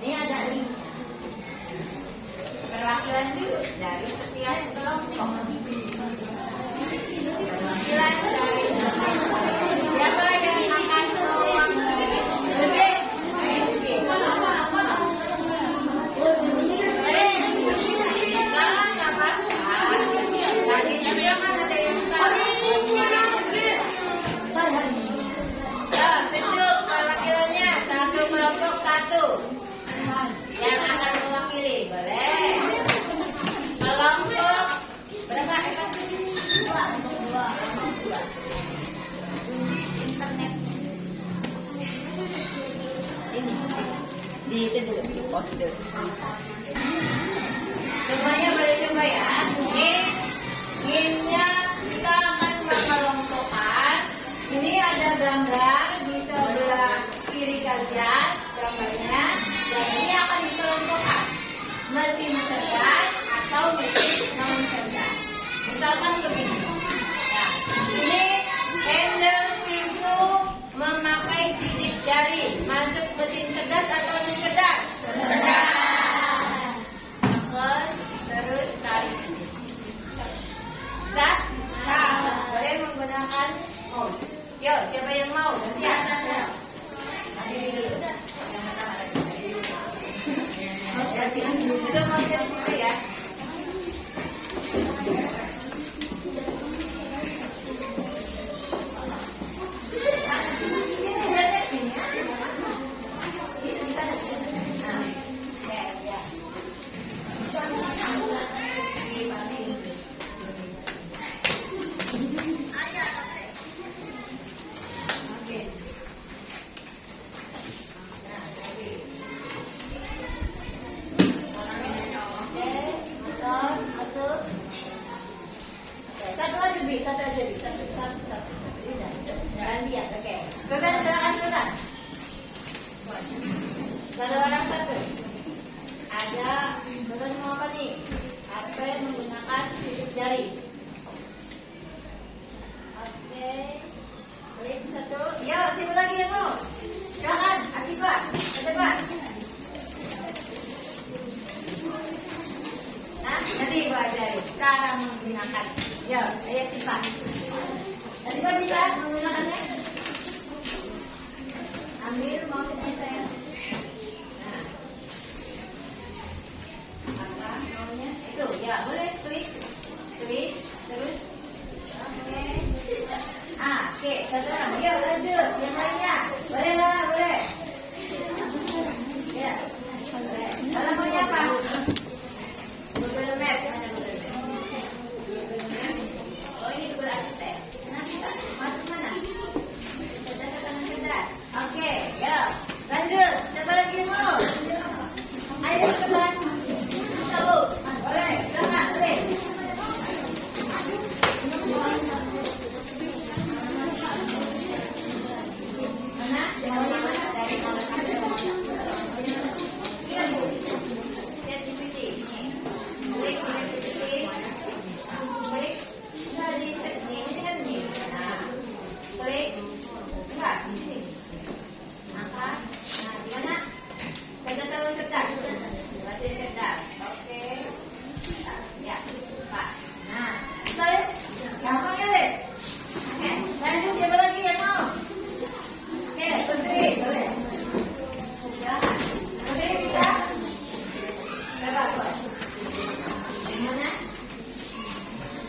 S1: Ini ada linknya. Perwakilan dulu dari setiap kelompok. Perwakilan dari setiap kelompok. Siapa yang akan mewakili? Oke, main game. Salah nggak apa-apa. Tadi juga kan ada yang salah. Ya, tunjuk perwakilannya. Satu kelompok satu. Yang akan mewakili, boleh. Kelompok berapa? Dua. Internet. Ini di itu dulu di post dulu. Semuanya boleh coba ya. Ini gamenya kita akan mengelompokkan. Ini ada gambar di sebelah kiri kalian gambarnya. Dan ini akan dikelompokkan mesin cerdas atau mesin non cerdas. Misalkan begini. Nah, ini handle pintu memakai sidik jari. Masuk mesin cerdas atau non cerdas? Cerdas. Tekan, terus tarik. Bisa? Boleh menggunakan mouse. Yo, siapa yang mau? Nanti ya. Nanti dulu. Yang pertama lagi. Itu mau dari situ ya. Satu. Jangan lihat, oke. Silakan. Satu orang satu. Ada, saudara mau apa nih? HP menggunakan sidik jari. Oke. Klik satu. Ya, siapa lagi yang mau? Silakan, Asifa. Cepat. Nah, nanti ibu ajarin cara menggunakan. Ya, ayo Sifa. Nanti kau bisa menggunakannya. Ambil mouse-nya saya. Nah, apa maunya? Itu, ya boleh klik, terus. Oke. Oke, satu orang. Yuk lanjut, yang lainnya. Boleh lah, boleh. Ya, boleh. Kalau maunya apa? Google Map, mana Google Map? Oh ini Google Assistant. Nah bisa, masuk mana? Cerdas. Oke, ya. Lanjut, siapa lagi yang mau? Ayo cepetan. Tahu? Boleh, silakan, boleh. Mana? Maunya mana? Dari mana? Lihat GPT. Klik. Ini kan nih. Nah, klik. Enggak, di sini. Angkat. Nah, gimana? Cerdas atau cerdas? Masih cerdas. Oke. Ya, Pak. Nah, saya gampang ya, deh. Oke, lanjut siapa lagi yang mau? Oke, Putri, boleh. Silakan. Putri bisa? Berapa, Bos? Yang mana?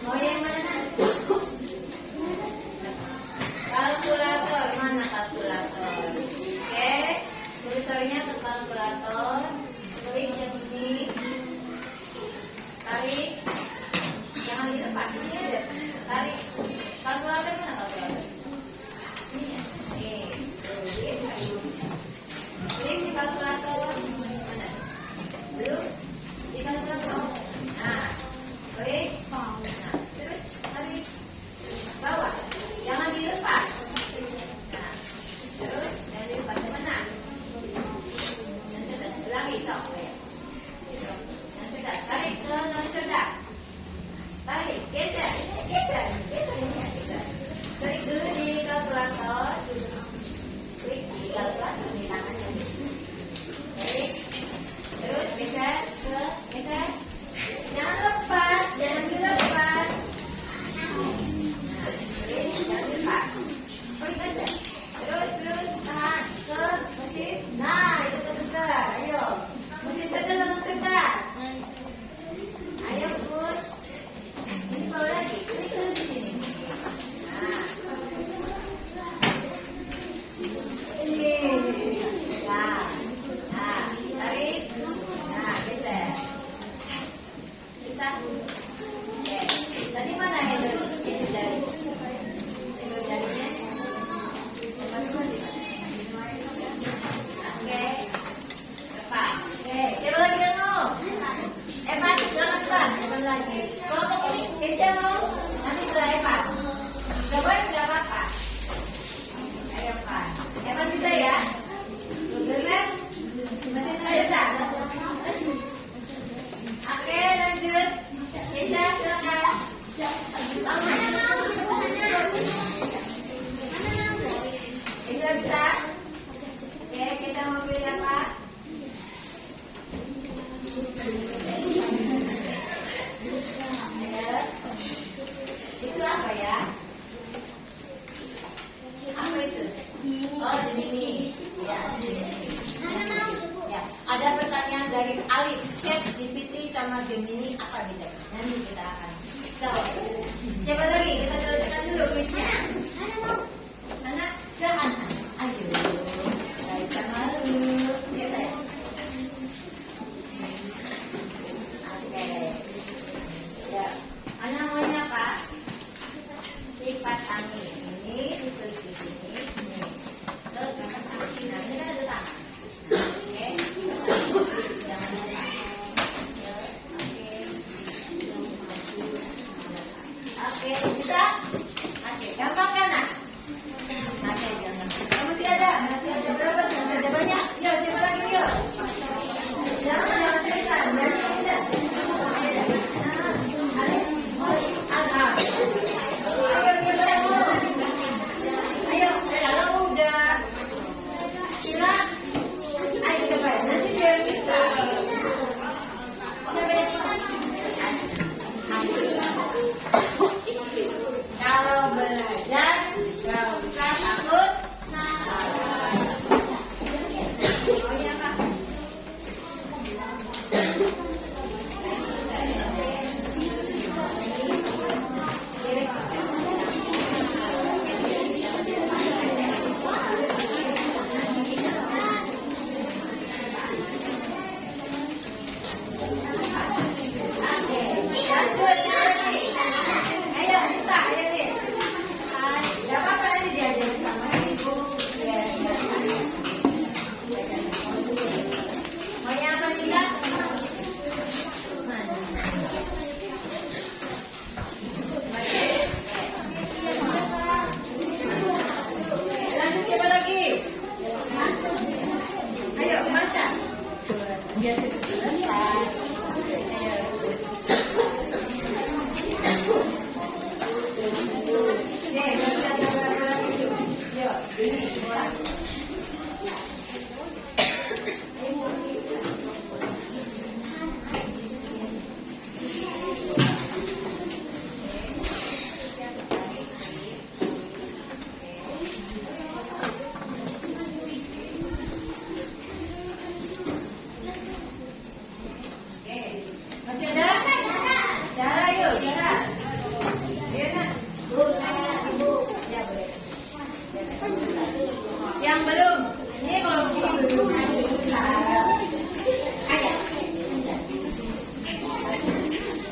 S1: Mau yang mana? Kalkulator, mana kalkulator? Oke, kursornya ke kalkulator. Klik yang ini. Tarik. Jangan dilepas, ini aja. Tarik. Kalkulator mana kalkulator? Ini ya. Klik di kalkulator. Mana? Belum? Di kalkulator. Nah, klik. Nah, terus tarik. Bawah. Jangan dilepas. Nah, terus dari ada pertanyaan dari Alif, Chat GPT sama Gemini apa bedanya? Nanti kita akan jawab. Siapa lagi? Kita selesaikan dulu kuisnya. Anak ke anak. Ayo. Baik sama dulu. Oke saya. Oke. Ya. Anak maunya apa? Kipas angin. Ini ditulis di sini. Ini. Terus kipas angin. Nah ini kan ada tangan. Oke. Jangan lupa. Oke, bisa? Oke, gampang kan, Nak? Oke, gampang. Masih ada berapa? Masih ada banyak? Yuk, siapa lagi, yuk? Jangan cerita, berarti ada. Ayo, siapa yang mau? Ayo, kalau udah kira, ayo coba, nanti biar bisa. Siapa yang mau? Kalau belajar gak usah takut. Oh iya Pak. Biar cepat selesai. Masih ada? Sarah yuk, Sarah. Diana. Bu, Ibu. Ya boleh. Yang belum. Ini kalau begini belum. Ayo.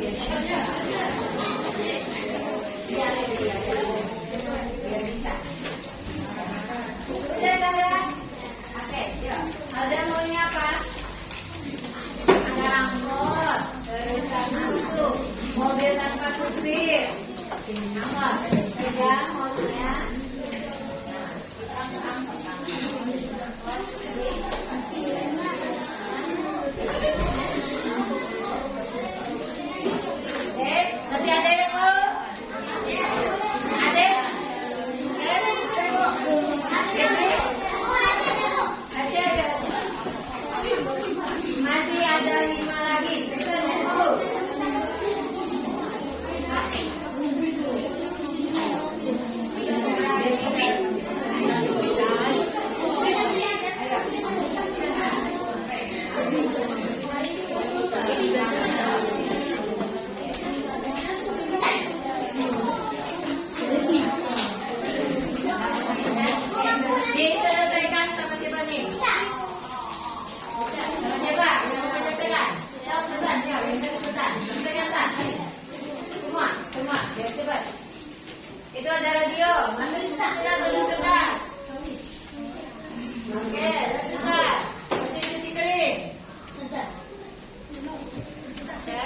S1: Biar bisa. Udah, Sarah. Oke, yuk. Ada maunya apa? Ada angkot, terus itu mobil tanpa supir, angkot, pegang hostnya. Nah, kita angkot. Masih ada yang mau? Ada? Masih ada 5 lagi. Kita lihat dulu. Diselesaikan sama siapa nih? Sama siapa? Yang mau menyelesaikan? Jawab cepat, jawab. Yang cepat. Selesaikan. Semua. Biar cepat. Itu ada radio. Ambil kita tulis cerdas. Oke, lanjutkan. Masih cuci kering. Oke.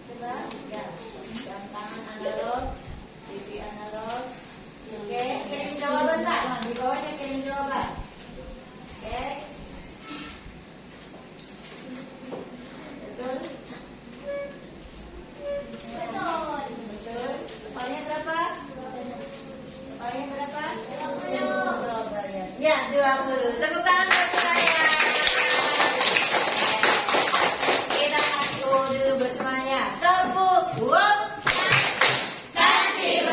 S1: Coba. Ya. Jam tangan analog. TV analog. Oke, kirim jawaban tak? Di bawahnya kirim jawaban. Oke. Betul? Betul. Soalnya berapa? Soalnya berapa? 20. Ya, 20. Tepuk tangan buat saya. Kita kasih kode bersemuanya. Tepuk. Wow. Kasih.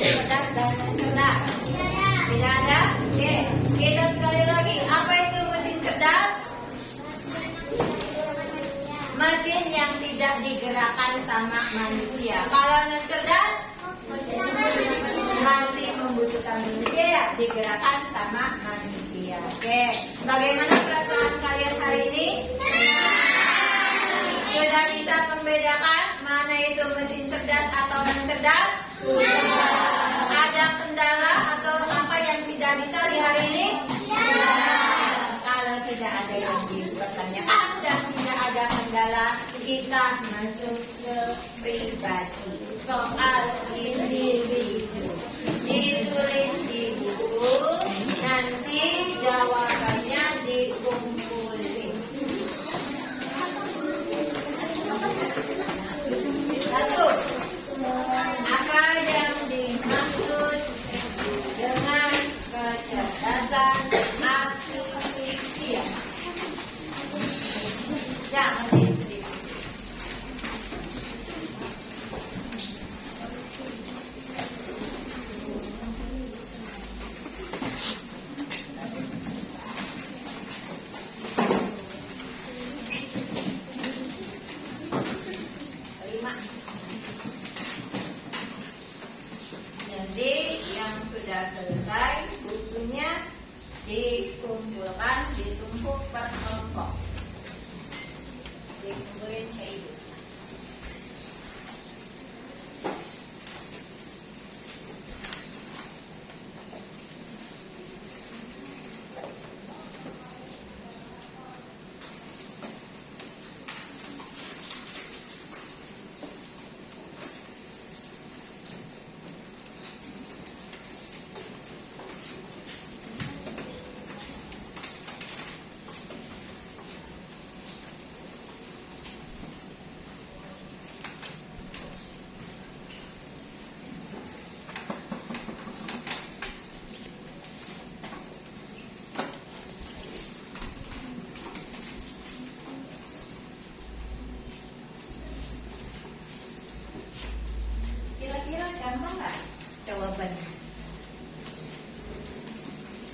S1: cerdas dan cerdas? Tidak ada? Oke, kita sekali lagi. Apa itu mesin cerdas? Mesin yang tidak digerakkan sama manusia. Kalau non cerdas, masih membutuhkan manusia ya, digerakkan sama manusia. Oke, bagaimana perasaan kalian hari ini? Sudah bisa membedakan mana itu mesin cerdas atau non cerdas? Ada kendala atau apa yang tidak bisa di hari ini? Kalau tidak ada yang dipertanyakan dan tidak ada kendala, kita masuk ke pribadi. Soal individu ditulis di buku, nanti jawabannya dikumpulin. Satu, apa yang dimaksud dengan kecerdasan artifisial? Jangan ditulis. Kelima. Jadi yang sudah selesai bukunya dikumpulkan, ditumpuk per kelompok. Dikumpulin ke ibu. Kira-kira gampang nggak jawabannya?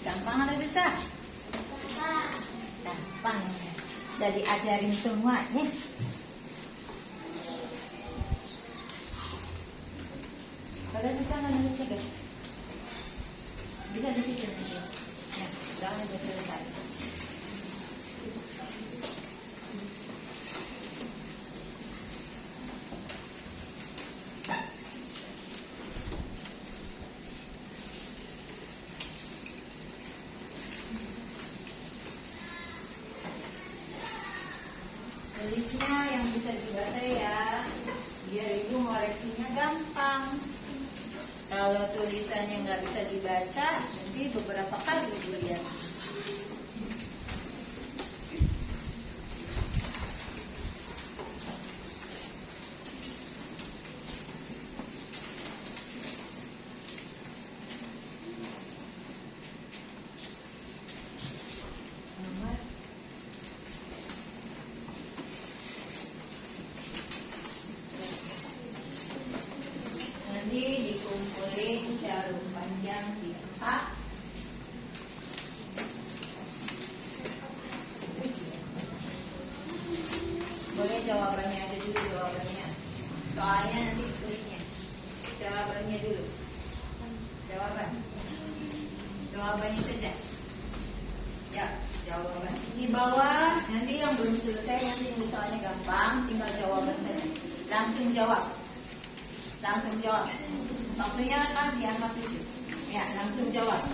S1: Gampang atau susah? Gampang. Sudah diajarin semuanya. Kalian bisa nggak nulisnya guys? Bisa di situ nanti. Ya, udah selesai. Tulisnya yang bisa dibaca ya, biar ibu ngoreksinya gampang. Kalau tulisannya nggak bisa dibaca, nanti beberapa kali ibu lihat. Nomor nanti dikumpulin jarum panjang di tempat. Boleh jawabannya aja dulu, jawabannya. Soalnya nanti tulisnya. Jawabannya dulu. Jawabannya saja. Ya, jawaban. Di bawah nanti yang belum selesai, nanti soalnya gampang, tinggal jawaban saja. Langsung jawab. Waktunya kan di angka 7. Ya, langsung jawab.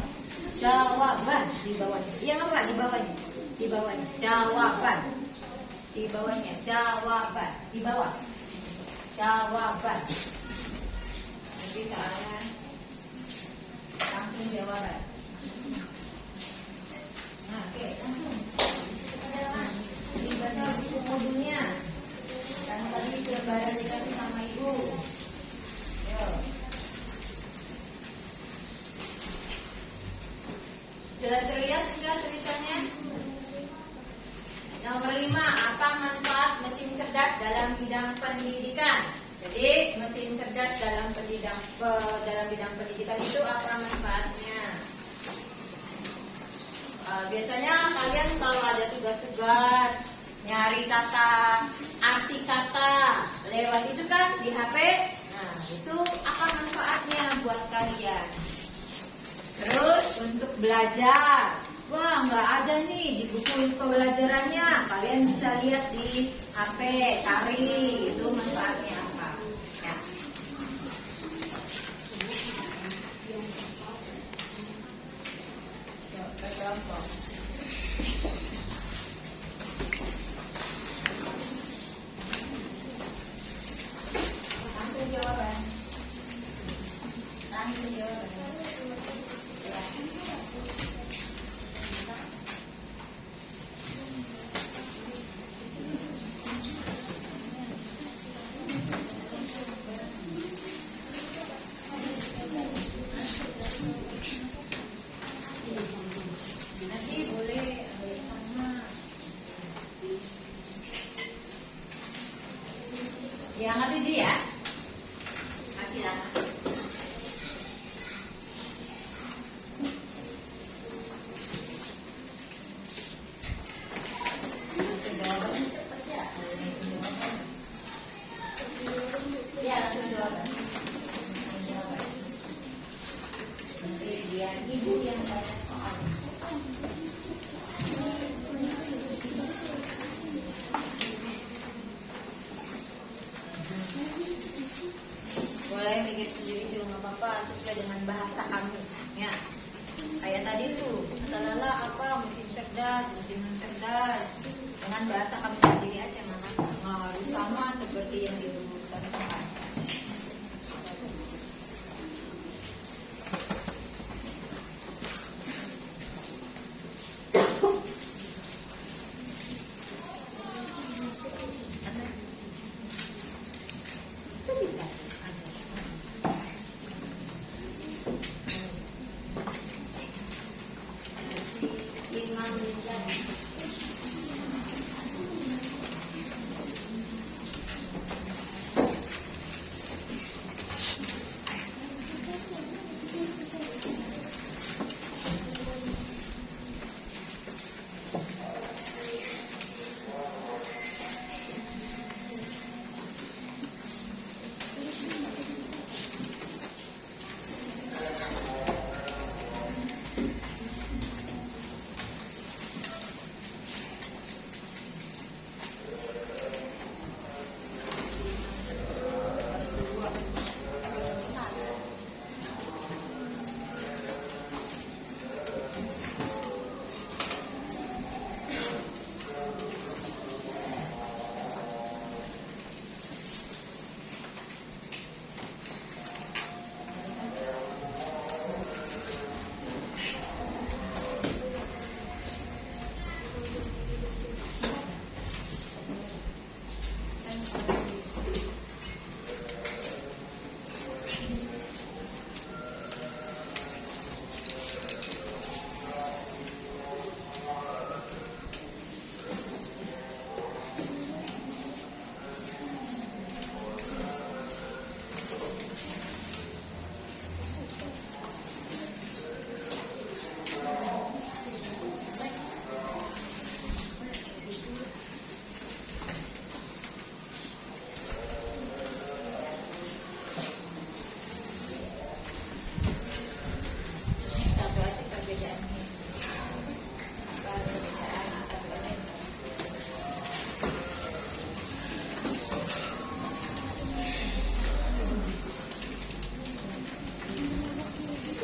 S1: Jawaban di bawahnya. Iya enggak di bawahnya? Di bawahnya. Jawaban. Di bawahnya. Jawaban. Di bawah. Jawaban. Nanti soalnya langsung jawaban. Nah, oke, langsung. Dibaca buku modulnya. Karena tadi sudah barang dikasih sama ibu. Sudah terlihat enggak tulisannya? Nomor 5, apa manfaat mesin cerdas dalam bidang pendidikan? Jadi mesin cerdas cerdas dalam bidang pendidikan itu apa manfaatnya? Biasanya kalian kalau ada tugas-tugas nyari kata, arti kata lewat itu kan di HP. Nah, itu apa manfaatnya buat kalian? Terus untuk belajar, wah nggak ada nih di buku pembelajarannya. Kalian bisa lihat di HP, cari itu manfaatnya apa. Ya. Coba kelompok. Langsung jawaban. Langsung jawaban. Ya. Nanti boleh sama. Yang angkat 7 ya. Kasih lama. Jawabannya cepat ya. Ya, langsung jawaban. Nanti biar ibu yang banyak soal. Boleh mikir sendiri juga nggak apa-apa, sesuai dengan bahasa kamu. Ya, kayak tadi tuh kata Lala apa mesin cerdas, mesin non cerdas. Dengan bahasa kamu sendiri aja, nggak harus sama seperti yang ibu katakan. Itu bisa. Imam Rizal. Satu aja perbedaannya. Apa perbedaan antar badan?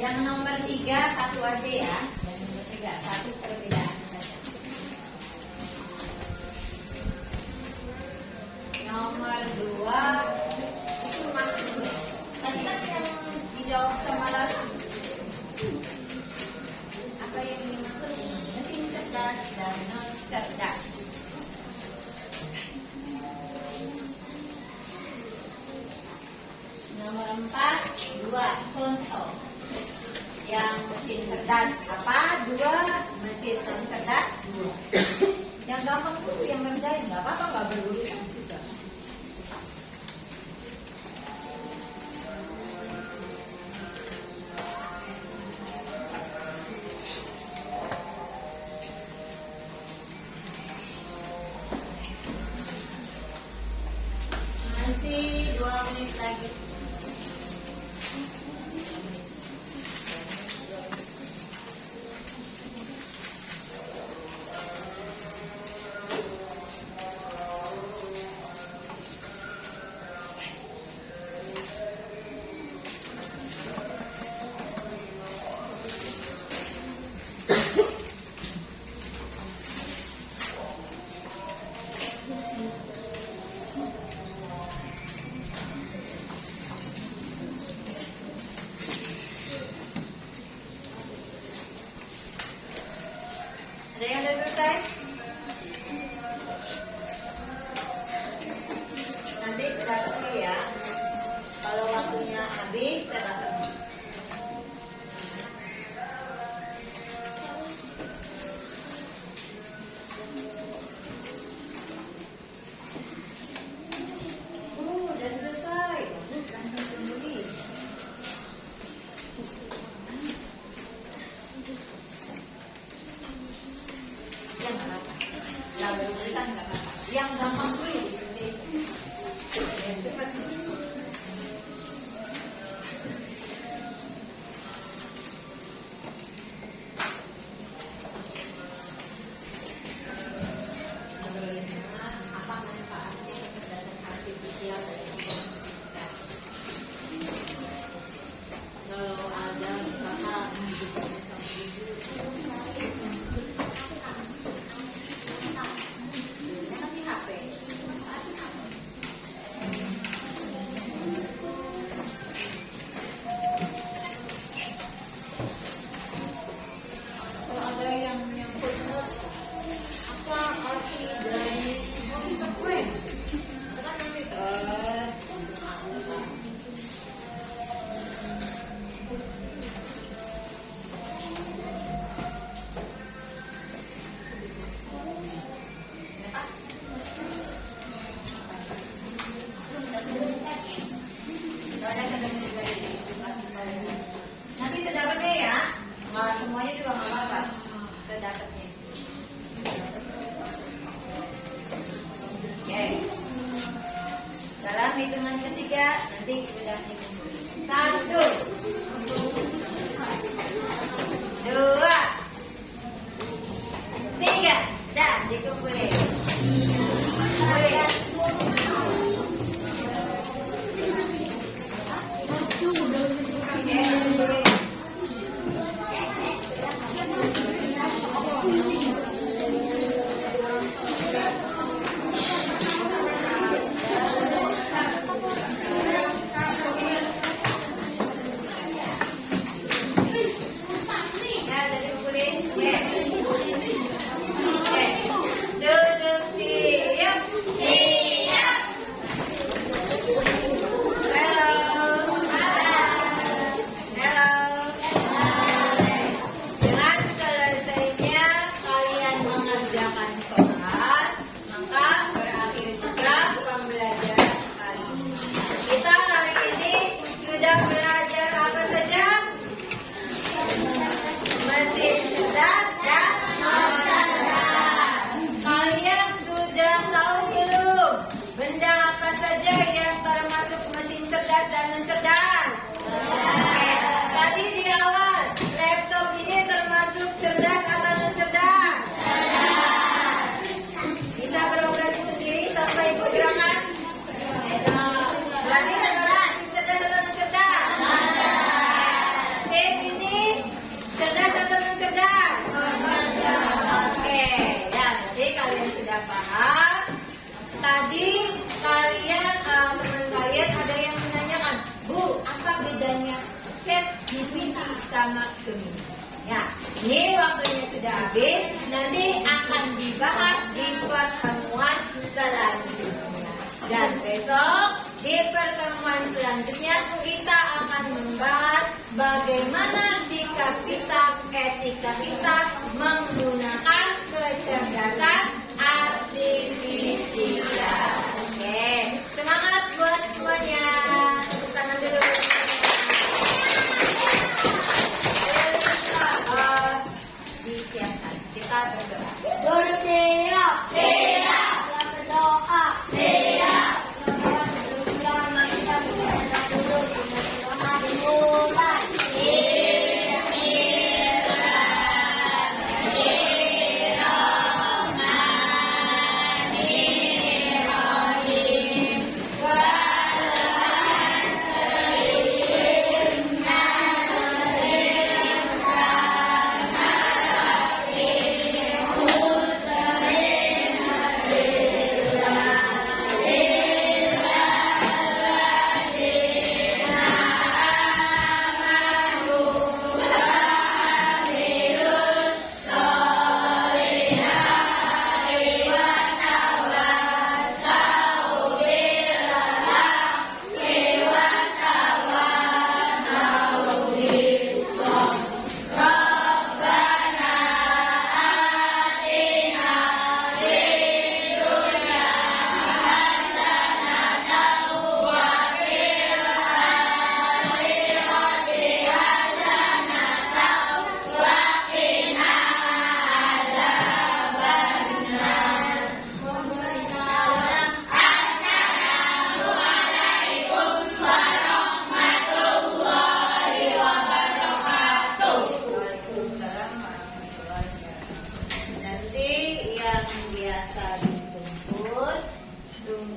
S1: Yang nomor 3 satu aja ya. Yang nomor 3 satu perbedaan saja. Nomor 2 itu maksudnya. Tadi kan yang dijawab sama Lala. Apa yang dimaksud? Mesin cerdas dan non cerdas. Nomor 4 2 contoh. Yang mesin cerdas apa? 2. Mesin non cerdas 2. Yang gampang itu yang ngerjain, nggak apa-apa, nggak berurusan juga. selesai? Nanti saya dapat ya. Kalau waktunya habis, saya dapat. Udah selesai. Bagus, langsung tulis. Yang nggak apa-apa. Yang berurutan nggak apa-apa. Yang gampang dulu. Yang cepat. Apa manfaatnya kecerdasan artifisial dari komunikasi? Kalau ada usaha menghidupkan sama ibu, nanti HP. Kalau ada yang personal, apa arti dari konsekuen? Kan nanti nanti saya dapatnya ya, nggak semuanya juga nggak apa-apa. Saya dapatnya. Oke. Dalam hitungan ketiga nanti udah hitung. 1, 2, 3. Dah dikumpulin. Kumpulin. Duduk siap. Siap. Hello. Hello. Dengan selesainya kalian mengerjakan sholat, maka berakhir juga pembelajaran kali ini. Kita hari ini sudah belajar apa saja? Mesin cerdas dan kalian sudah tahu belum benda apa saja yang termasuk mesin cerdas dan non cerdas? Oke. Tadi di awal laptop ini termasuk cerdas atau non cerdas? Bisa beroperasi sendiri tanpa ikut gerakan? Berarti termasuk cerdas atau non cerdas? Tape ini cerdas atau non cerdas? Oke, ya berarti kalian sudah paham. Tadi kalian teman kalian ada yang menanyakan, Bu, apa bedanya ChatGPT sama Gemini? Ya, ini waktunya sudah habis. Nanti akan dibahas di pertemuan selanjutnya. Dan besok di pertemuan selanjutnya kita akan membahas bagaimana sikap kita, etika kita menggunakan kecerdasan artifisial. Oke, semangat buat semuanya. Tepuk tangan dulu. Disiapkan. Kita berdoa.
S2: Duduk siap. Siap. Kita berdoa. Siap. Duduk.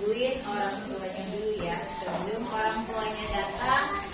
S1: nungguin orang tuanya dulu ya. Sebelum orang tuanya datang,